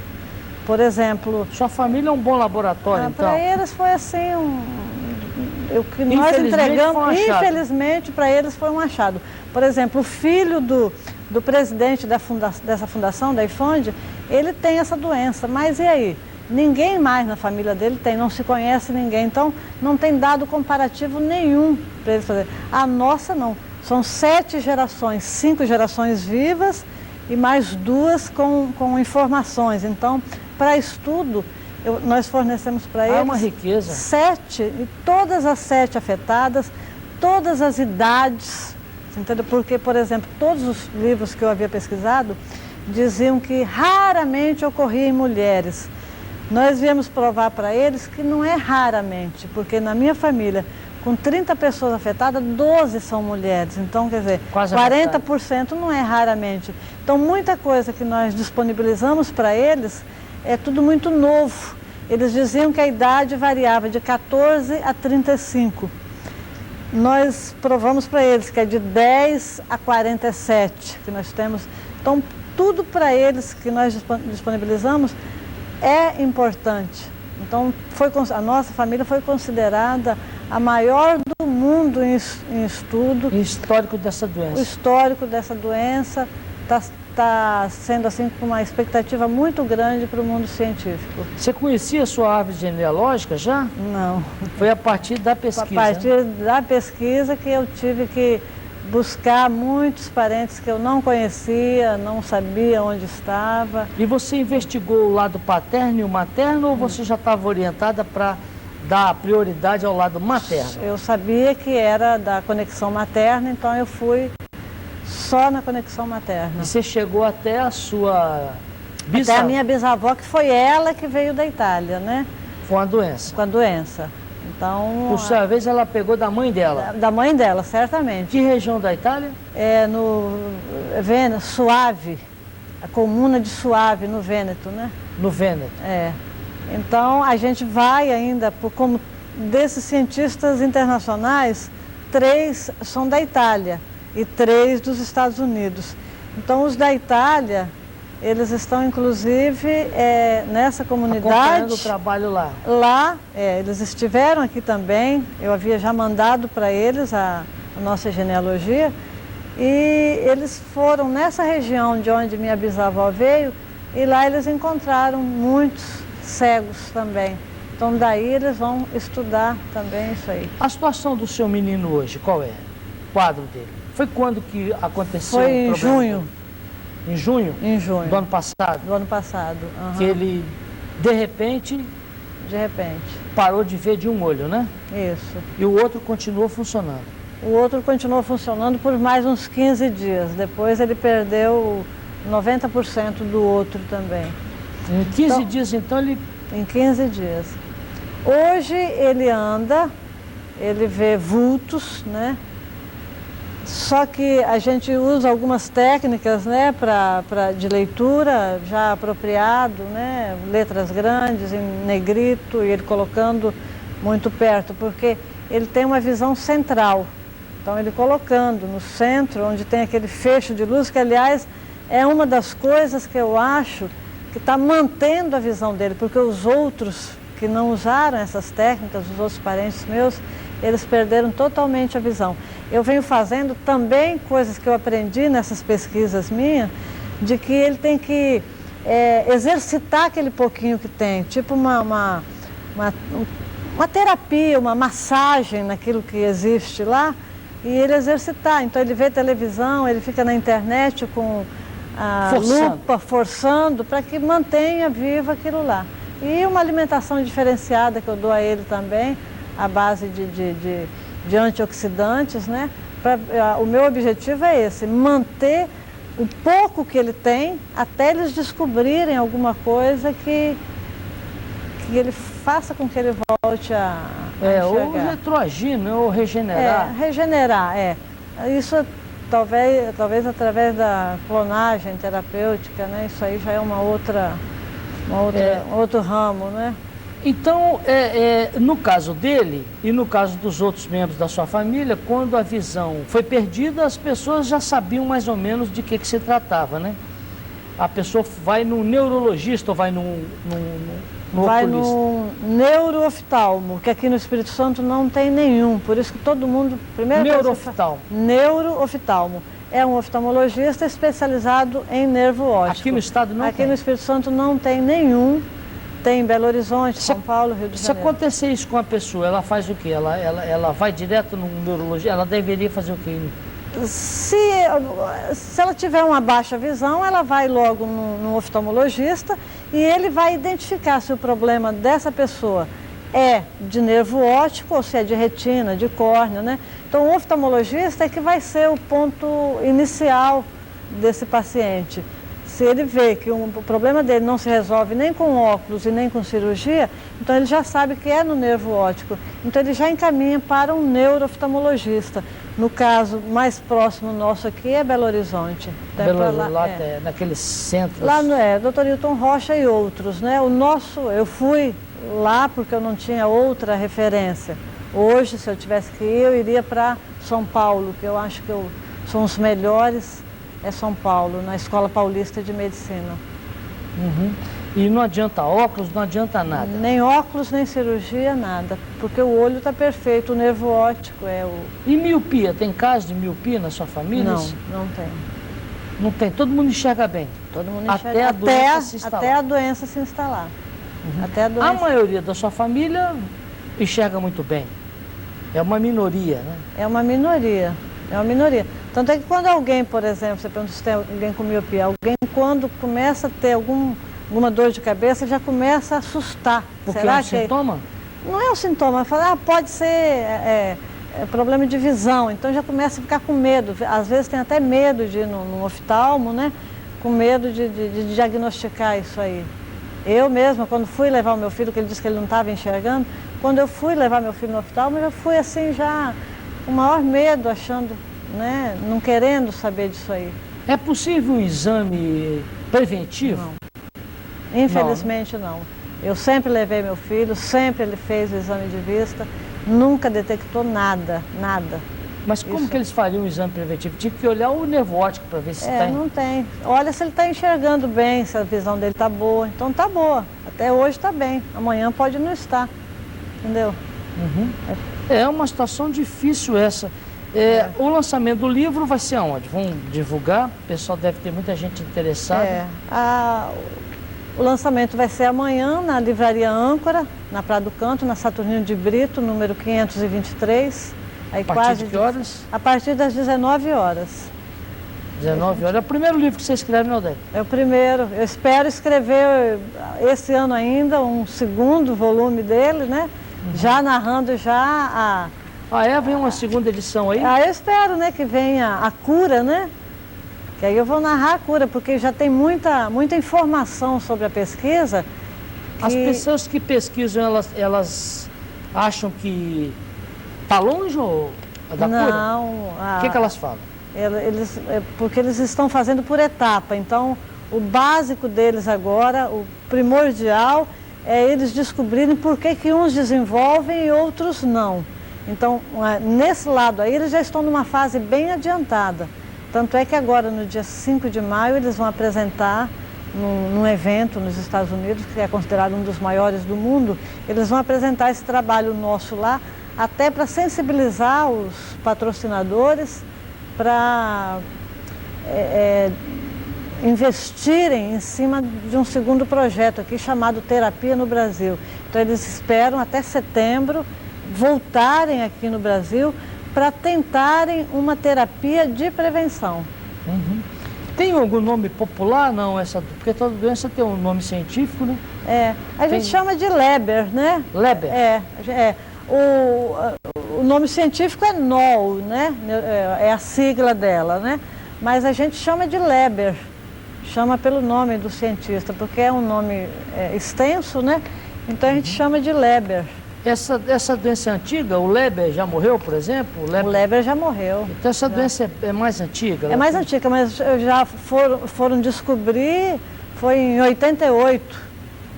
Por exemplo... Sua família é um bom laboratório, então? Para eles foi assim, o que nós entregamos, infelizmente, para eles foi um achado. Por exemplo, o filho do presidente dessa fundação, da IFOND, ele tem essa doença, mas e aí? Ninguém mais na família dele tem, não se conhece ninguém, então não tem dado comparativo nenhum para eles fazer. A nossa não, são 7 gerações, 5 gerações vivas e mais 2 com informações. Então, para estudo, nós fornecemos para eles uma riqueza. 7, e todas as 7 afetadas, todas as idades, entendeu? Porque, por exemplo, todos os livros que eu havia pesquisado diziam que raramente ocorria em mulheres. Nós viemos provar para eles que não é raramente, porque na minha família, com 30 pessoas afetadas, 12 são mulheres. Então, quer dizer, quase 40% não é raramente. Então, muita coisa que nós disponibilizamos para eles é tudo muito novo. Eles diziam que a idade variava de 14 a 35. Nós provamos para eles que é de 10 a 47 que nós temos. Então, tudo para eles que nós disponibilizamos é importante. Então, a nossa família foi considerada a maior do mundo em estudo. E histórico dessa doença. O histórico dessa doença está sendo assim com uma expectativa muito grande para o mundo científico. Você conhecia a sua árvore genealógica já? Não. Foi a partir da pesquisa? A partir da pesquisa que eu tive que buscar muitos parentes que eu não conhecia, não sabia onde estava. E você investigou o lado paterno e o materno ou você já estava orientada para dar prioridade ao lado materno? Eu sabia que era da conexão materna, então eu fui só na conexão materna. E você chegou até a sua bisavó? Até a minha bisavó, que foi ela que veio da Itália, né? Com a doença? Com a doença. Então, por sua vez, ela pegou da mãe dela? Da mãe dela, certamente. Que região da Itália? É no Vêneto, Suave, a comuna de Suave, no Vêneto, né? No Vêneto. É. Então, a gente vai ainda, como desses cientistas internacionais, 3 são da Itália. e 3 dos Estados Unidos. Então, os da Itália, eles estão, inclusive, nessa comunidade. Acompanhando o trabalho lá. Lá, eles estiveram aqui também. Eu havia já mandado para eles a nossa genealogia. E eles foram nessa região de onde minha bisavó veio, e lá eles encontraram muitos cegos também. Então, daí eles vão estudar também isso aí. A situação do seu menino hoje, qual é? O quadro dele? Foi quando que aconteceu? Foi em junho. Em junho? Em junho. Do ano passado? Do ano passado. Que ele, de repente, parou de ver de um olho, né? Isso. E o outro continuou funcionando? O outro continuou funcionando por mais uns 15 dias. Depois ele perdeu 90% do outro também. Em 15 dias, então, ele... Em 15 dias. Hoje ele anda, ele vê vultos, né? Só que a gente usa algumas técnicas, né, de leitura já apropriado, né? Letras grandes, em negrito, e ele colocando muito perto, porque ele tem uma visão central. Então, ele colocando no centro, onde tem aquele fecho de luz, que, aliás, é uma das coisas que eu acho que está mantendo a visão dele, porque os outros que não usaram essas técnicas, os outros parentes meus, eles perderam totalmente a visão. Eu venho fazendo também coisas que eu aprendi nessas pesquisas minhas, de que ele tem que exercitar aquele pouquinho que tem, tipo uma terapia, uma massagem naquilo que existe lá, e ele exercitar. Então, ele vê televisão, ele fica na internet com a lupa, forçando, para que mantenha viva aquilo lá. E uma alimentação diferenciada que eu dou a ele também, à base de antioxidantes, né? O meu objetivo é esse, manter o pouco que ele tem, até eles descobrirem alguma coisa que ele faça com que ele volte a ou retroagir, né? Ou regenerar. Regenerar. Isso talvez através da clonagem terapêutica, né? Isso aí já é outro ramo, né? Então, no caso dele e no caso dos outros membros da sua família, quando a visão foi perdida, as pessoas já sabiam mais ou menos de que se tratava, né? A pessoa vai no neurologista ou vai no vai no neurooftalmo, que aqui no Espírito Santo não tem nenhum, por isso que todo mundo... Neurooftalmo. Neurooftalmo. É um oftalmologista especializado em nervo óptico. Aqui no estado não tem? Aqui no Espírito Santo não tem nenhum. Tem em Belo Horizonte, São Paulo, Rio de Janeiro. Se acontecer isso com a pessoa, ela faz o quê? Ela vai direto no neurologista? Ela deveria fazer o quê? Se ela tiver uma baixa visão, ela vai logo no oftalmologista e ele vai identificar se o problema dessa pessoa é de nervo óptico ou se é de retina, de córnea, né? Então, o oftalmologista é que vai ser o ponto inicial desse paciente. Se ele vê que o problema dele não se resolve nem com óculos e nem com cirurgia, então ele já sabe que é no nervo óptico. Então ele já encaminha para um neurooftalmologista. No caso mais próximo nosso aqui é Belo Horizonte. Naqueles centros. Lá Dr. Hilton Rocha e outros, né? O nosso, eu fui lá porque eu não tinha outra referência. Hoje, se eu tivesse que ir, eu iria para São Paulo, que eu acho que são os melhores. É São Paulo, na Escola Paulista de Medicina. Uhum. E não adianta óculos, não adianta nada? Nem óculos, nem cirurgia, nada. Porque o olho está perfeito, o nervo óptico é o... E miopia? Tem caso de miopia na sua família? Não tem. Não tem? Todo mundo enxerga bem? Todo mundo enxerga bem. Até a doença se instalar. Uhum. Até a doença... A maioria da sua família enxerga muito bem. É uma minoria, né? É uma minoria. Tanto é que quando alguém, por exemplo, você pergunta se tem alguém com miopia, alguém quando começa a ter alguma dor de cabeça, já começa a assustar. Porque é um sintoma? Não é um sintoma, fala, pode ser problema de visão, então já começa a ficar com medo. Às vezes tem até medo de ir no oftalmo, né? Com medo de diagnosticar isso aí. Eu mesma, quando fui levar o meu filho, que ele disse que ele não estava enxergando, quando eu fui levar meu filho no oftalmo, eu já fui assim, já com o maior medo, achando, né, não querendo saber disso aí. É possível um exame preventivo? Não. Infelizmente não. Eu sempre levei meu filho, sempre ele fez o exame de vista, nunca detectou nada. Mas como que eles fariam um exame preventivo? Tinha que olhar o nervo óptico para ver se está... não tem. Olha se ele está enxergando bem, se a visão dele está boa. Então está boa. Até hoje está bem. Amanhã pode não estar. Entendeu? Uhum. É uma situação difícil essa. O lançamento do livro vai ser aonde? Vão divulgar? O pessoal deve ter muita gente interessada. O lançamento vai ser amanhã na Livraria Âncora, na Praia do Canto, na Saturnino de Brito, número 523. Aí a partir de que horas? A partir das 19 horas. 19 horas. É o primeiro livro que você escreve, né, Odete? É o primeiro. Eu espero escrever esse ano ainda um segundo volume dele, né? Já narrando já vem uma segunda edição aí? Eu espero, né, que venha a cura, né? Que aí eu vou narrar a cura, porque já tem muita informação sobre a pesquisa. As pessoas que pesquisam, elas acham que está longe ou da cura? Não. O que elas falam? Porque eles estão fazendo por etapa. Então, o básico deles agora, o primordial, é eles descobrirem por que uns desenvolvem e outros não. Então, nesse lado aí, eles já estão numa fase bem adiantada. Tanto é que agora, no dia 5 de maio, eles vão apresentar num evento nos Estados Unidos, que é considerado um dos maiores do mundo, eles vão apresentar esse trabalho nosso lá, até para sensibilizar os patrocinadores para investirem em cima de um segundo projeto aqui chamado Terapia no Brasil. Então eles esperam até setembro voltarem aqui no Brasil para tentarem uma terapia de prevenção. Uhum. Tem algum nome popular? Não, porque toda doença tem um nome científico, né? A gente chama de Leber, né? Leber? O nome científico é NOL, né? É a sigla dela, né? Mas a gente chama de Leber, chama pelo nome do cientista, porque é um nome extenso, né? Então a gente chama de Leber. Essa doença é antiga? O Leber já morreu, por exemplo? O Leber já morreu. Então essa doença é mais antiga? É mais antiga, mas já foram descobrir, foi em 88,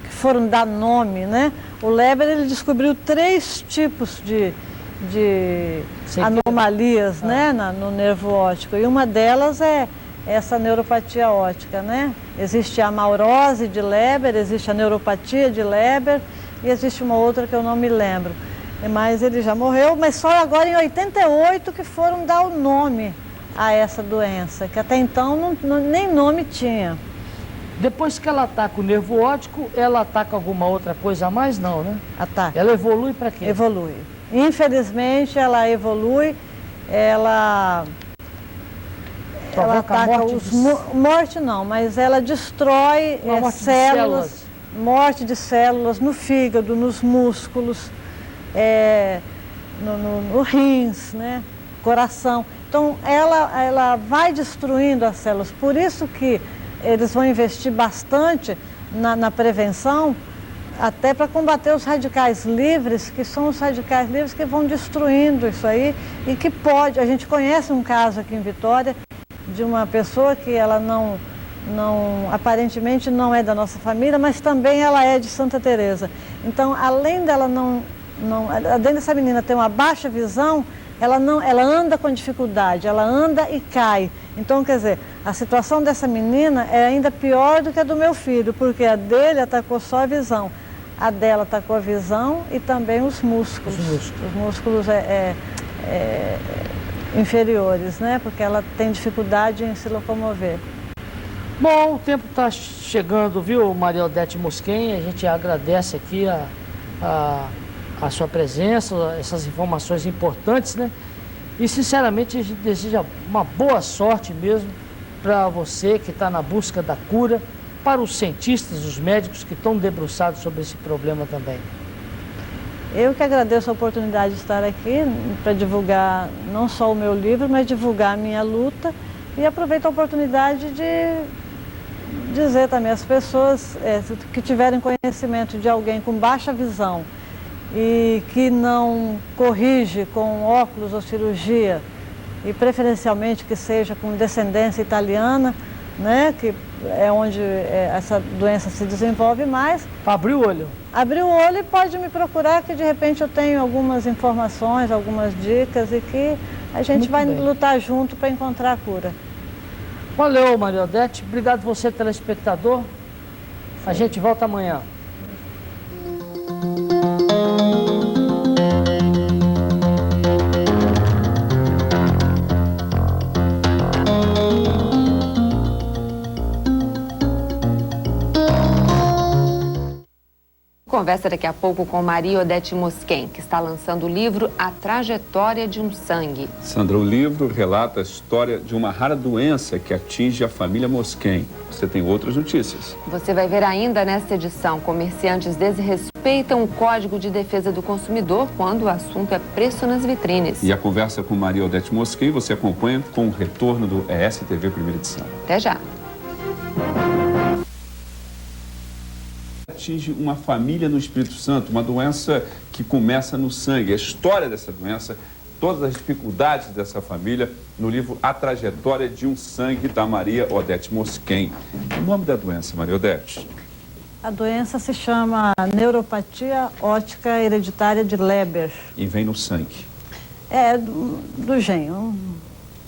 que foram dar nome, né? O Leber, ele descobriu 3 tipos de anomalias, né, no nervo óptico. E uma delas é essa neuropatia óptica, né? Existe a amaurose de Leber, existe a neuropatia de Leber e existe uma outra que eu não me lembro. Mas ele já morreu, mas só agora em 88 que foram dar o nome a essa doença, que até então nem nome tinha. Depois que ela ataca o nervo óptico, ela ataca alguma outra coisa a mais? Não, né? Ataca. Ela evolui para quê? Evolui. Infelizmente, ela evolui, ela ataca morte não, mas ela destrói células, morte de células no fígado, nos músculos, no rins, né? Coração. Então, ela vai destruindo as células. Por isso que eles vão investir bastante na prevenção, até para combater os radicais livres, que são os radicais livres que vão destruindo isso aí e que a gente conhece um caso aqui em Vitória de uma pessoa que ela aparentemente não é da nossa família, mas também ela é de Santa Teresa. Então, além dessa menina ter uma baixa visão, ela anda com dificuldade, ela anda e cai. Então, quer dizer, a situação dessa menina é ainda pior do que a do meu filho, porque a dele atacou só a visão. A dela atacou a visão e também os músculos. Os músculos inferiores, né? Porque ela tem dificuldade em se locomover. Bom, o tempo está chegando, viu, Maria Odete Mosquen? A gente agradece aqui a sua presença, essas informações importantes, né? E, sinceramente, a gente deseja uma boa sorte mesmo para você que está na busca da cura, para os cientistas, os médicos que estão debruçados sobre esse problema também. Eu que agradeço a oportunidade de estar aqui para divulgar não só o meu livro, mas divulgar a minha luta e aproveito a oportunidade de dizer também às pessoas que tiverem conhecimento de alguém com baixa visão e que não corrige com óculos ou cirurgia, e preferencialmente que seja com descendência italiana, né, que é onde essa doença se desenvolve mais. Abrir o olho. Abrir o olho e pode me procurar, que de repente eu tenho algumas informações, algumas dicas e que A gente Muito vai bem. lutar junto para encontrar a cura. Valeu, Maria Odete. Obrigado você, telespectador. A gente volta amanhã. Conversa daqui a pouco com Maria Odete Mosquen, que está lançando o livro A Trajetória de um Sangue. Sandra, o livro relata a história de uma rara doença que atinge a família Mosquen. Você tem outras notícias. Você vai ver ainda nesta edição, comerciantes desrespeitam o Código de Defesa do Consumidor quando o assunto é preço nas vitrines. E a conversa com Maria Odete Mosquen você acompanha com o retorno do ESTV Primeira Edição. Até já. Atinge uma família no Espírito Santo, uma doença que começa no sangue. A história dessa doença, todas as dificuldades dessa família, no livro A Trajetória de um Sangue, da Maria Odete Mosquen. O nome da doença, Maria Odete? A doença se chama neuropatia óptica hereditária de Leber. E vem no sangue. É do gênio,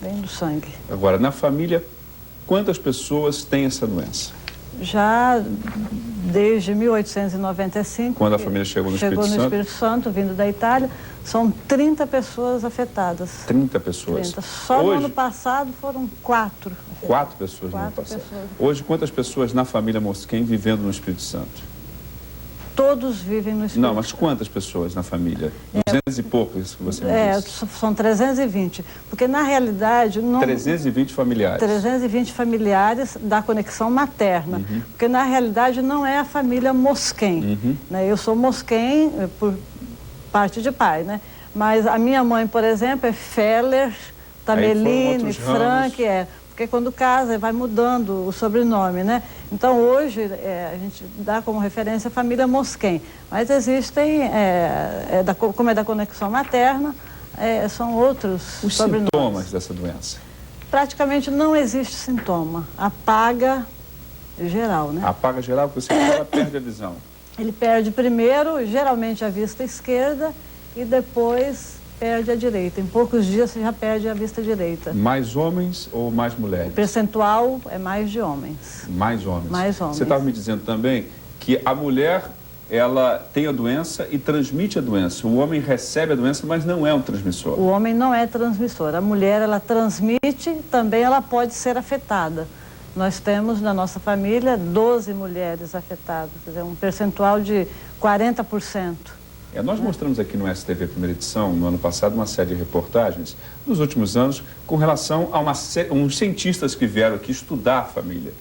vem do sangue. Agora, na família, quantas pessoas têm essa doença? Já desde 1895, quando a família chegou no Espírito Santo, vindo da Itália, são 30 pessoas afetadas. 30 pessoas. 30. Só no ano passado foram 4. 4 pessoas no ano passado. Hoje, quantas pessoas na família Mosquen vivendo no Espírito Santo? Todos vivem no Espírito Santo. Não, mas quantas pessoas na família? 200 e poucos que você me disse. São 320. Porque, na realidade... Não... 320 familiares. 320 familiares da conexão materna. Uhum. Porque, na realidade, não é a família Mosquen. Uhum. Né? Eu sou Mosquen por parte de pai, né? Mas a minha mãe, por exemplo, é Feller, Tamelini, Frank, porque quando casa vai mudando o sobrenome, né? Então hoje a gente dá como referência a família Mosquen, mas existem, como é da conexão materna, são outros Os sobrenomes. Sintomas dessa doença? Praticamente não existe sintoma, apaga geral, né? Apaga geral porque você ela perde a visão. Ele perde primeiro, geralmente, a vista esquerda e depois perde a direita. Em poucos dias você já perde a vista direita. Mais homens ou mais mulheres? O percentual é mais de homens. Mais homens. Mais homens. Você estava me dizendo também que a mulher, ela tem a doença e transmite a doença. O homem recebe a doença, mas não é um transmissor. O homem não é transmissor. A mulher, ela transmite, também ela pode ser afetada. Nós temos na nossa família 12 mulheres afetadas, quer dizer, um percentual de 40%. Nós mostramos aqui no STV Primeira Edição, no ano passado, uma série de reportagens, nos últimos anos, com relação a uns cientistas que vieram aqui estudar a família.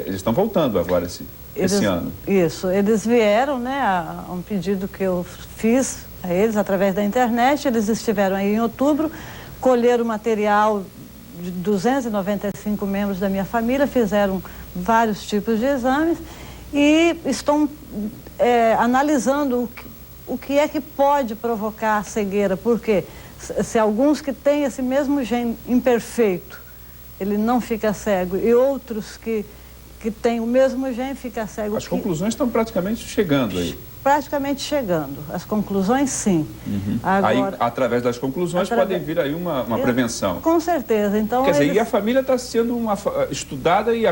Eles estão voltando agora esse ano. Isso, eles vieram, né, a um pedido que eu fiz a eles através da internet. Eles estiveram aí em outubro, colheram material de 295 membros da minha família, fizeram vários tipos de exames e estão analisando o que é que pode provocar a cegueira, porque se alguns que têm esse mesmo gene imperfeito, ele não fica cego, e outros que têm o mesmo gene fica cego. As conclusões estão praticamente chegando aí. Praticamente chegando. As conclusões, sim. Uhum. Agora, aí, através das conclusões, podem vir aí uma prevenção. Com certeza. Então, quer dizer, e a família está sendo estudada e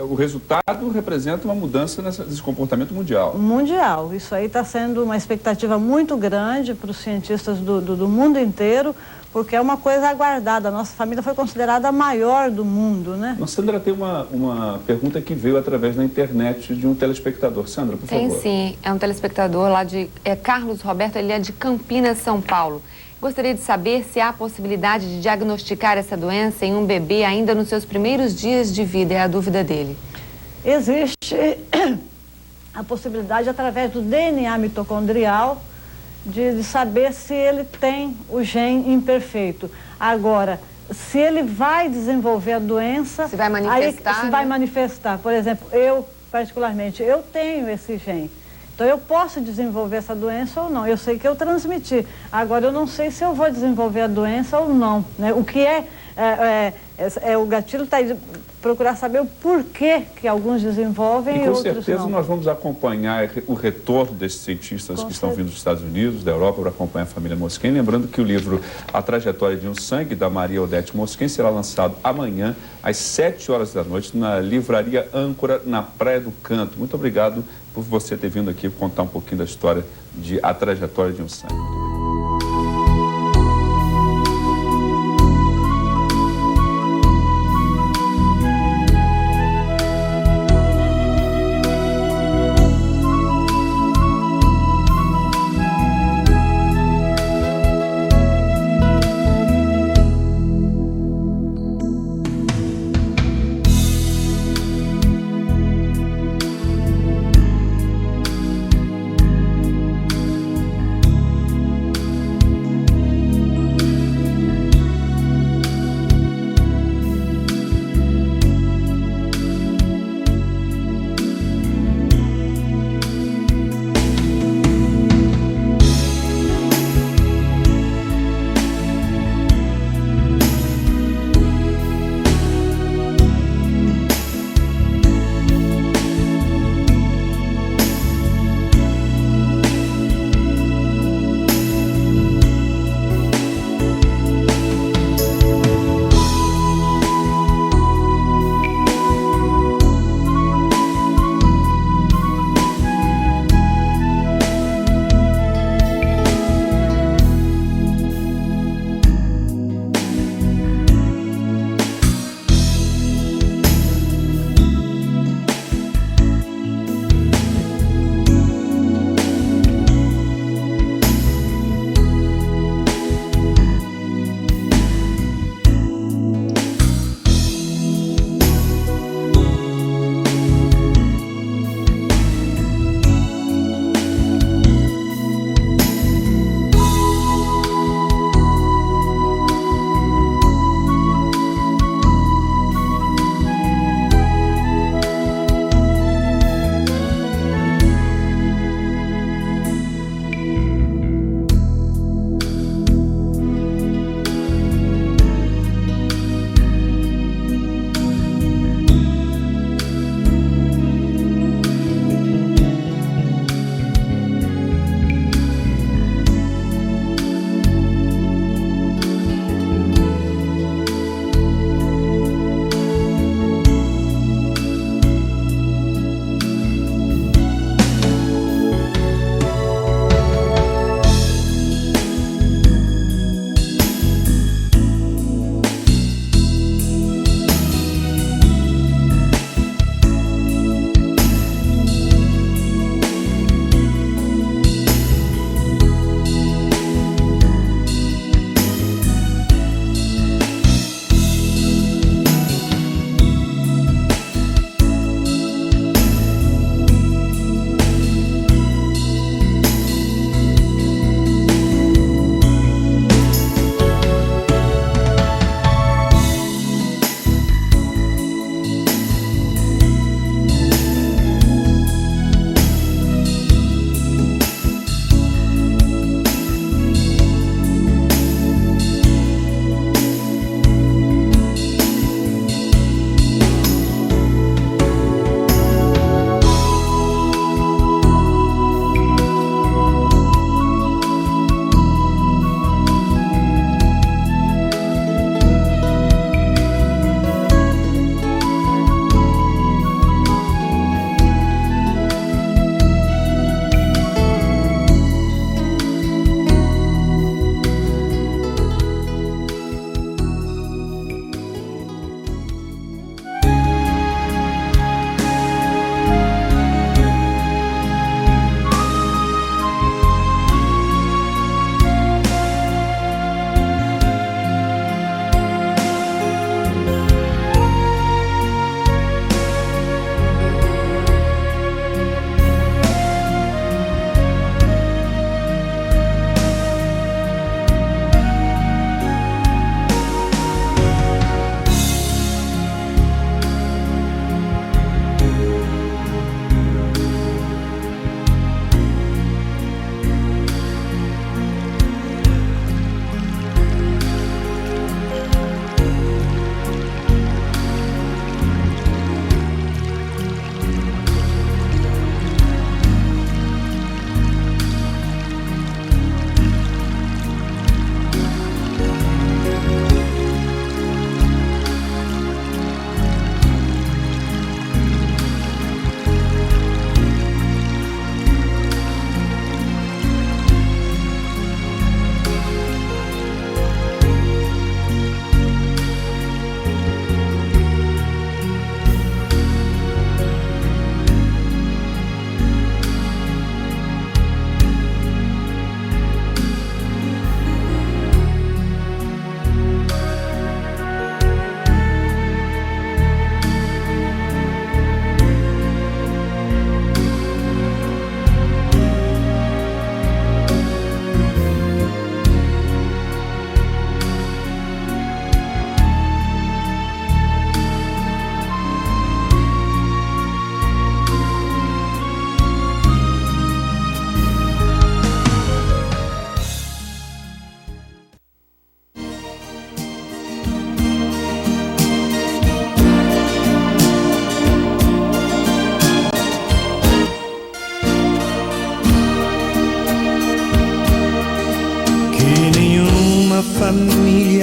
o resultado representa uma mudança nesse comportamento mundial. Mundial. Isso aí está sendo uma expectativa muito grande para os cientistas do mundo inteiro, porque é uma coisa aguardada. A nossa família foi considerada a maior do mundo, né? Sandra, tem uma pergunta que veio através da internet de um telespectador. Sandra, por favor. Tem sim, é um telespectador lá de Carlos Roberto, ele é de Campinas, São Paulo. Gostaria de saber se há a possibilidade de diagnosticar essa doença em um bebê ainda nos seus primeiros dias de vida, é a dúvida dele. Existe a possibilidade, através do DNA mitocondrial, de saber se ele tem o gene imperfeito. Agora, se ele vai desenvolver a doença... Se vai manifestar, aí, se vai manifestar. Por exemplo, eu, particularmente, eu tenho esse gene. Então, eu posso desenvolver essa doença ou não. Eu sei que eu transmiti. Agora, eu não sei se eu vou desenvolver a doença ou não, né? O que O gatilho está aí de procurar saber o porquê que alguns desenvolvem e outros não. Com certeza nós vamos acompanhar o retorno desses cientistas que estão vindo dos Estados Unidos, da Europa, para acompanhar a família Mosquen. Lembrando que o livro A Trajetória de um Sangue, da Maria Odete Mosquen, será lançado amanhã, às 7 horas da noite, na Livraria Âncora, na Praia do Canto. Muito obrigado por você ter vindo aqui contar um pouquinho da história de A Trajetória de um Sangue.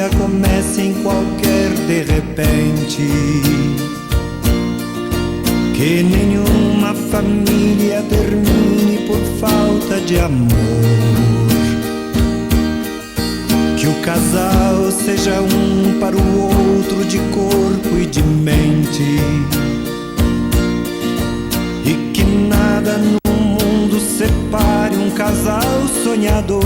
família comece em qualquer de repente, que nenhuma família termine por falta de amor, que o casal seja um para o outro de corpo e de mente, e que nada no mundo separe um casal sonhador,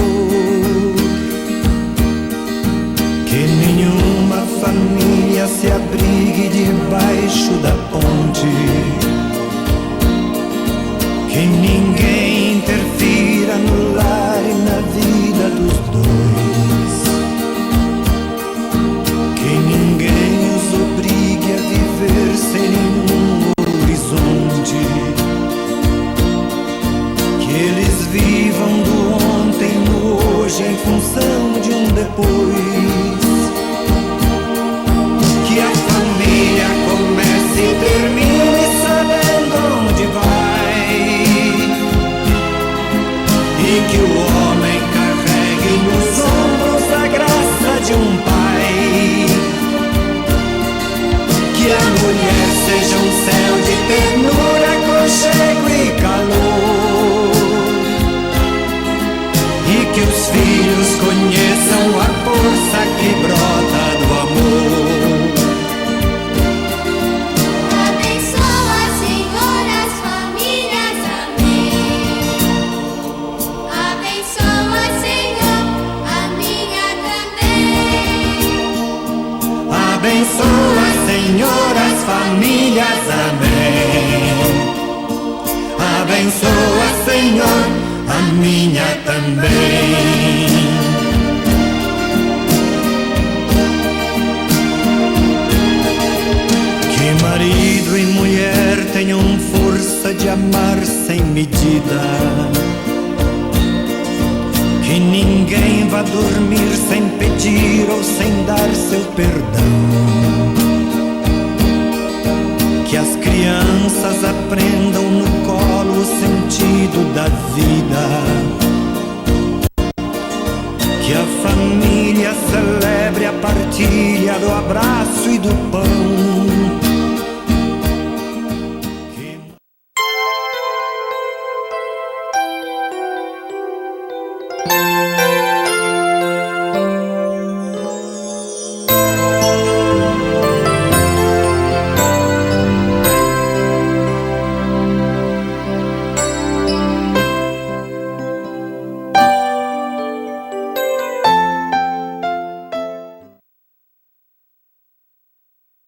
que nenhuma família se abrigue debaixo da ponte, que ninguém interfira no lar e na vida dos dois, que ninguém os obrigue a viver sem nenhum horizonte, que eles vivam do ontem no hoje em função de um depois, que a família comece e termine sabendo onde vai, e que o homem carregue nos ombros a graça de um pai, que a mulher seja um céu de ternura, aconchego e calor, e que os filhos conheçam a força que brota do amor. Abençoa, Senhor, as famílias, amém. Abençoa, Senhor, a minha também. Abençoa, Senhor, as famílias, amém. Abençoa, Senhor, a minha também. Que marido e mulher tenham força de amar sem medida, que ninguém vá dormir sem pedir ou sem dar seu perdão, que as crianças aprendam no colo o sentido da vida, que a família celebre a partilha do abraço e do pão,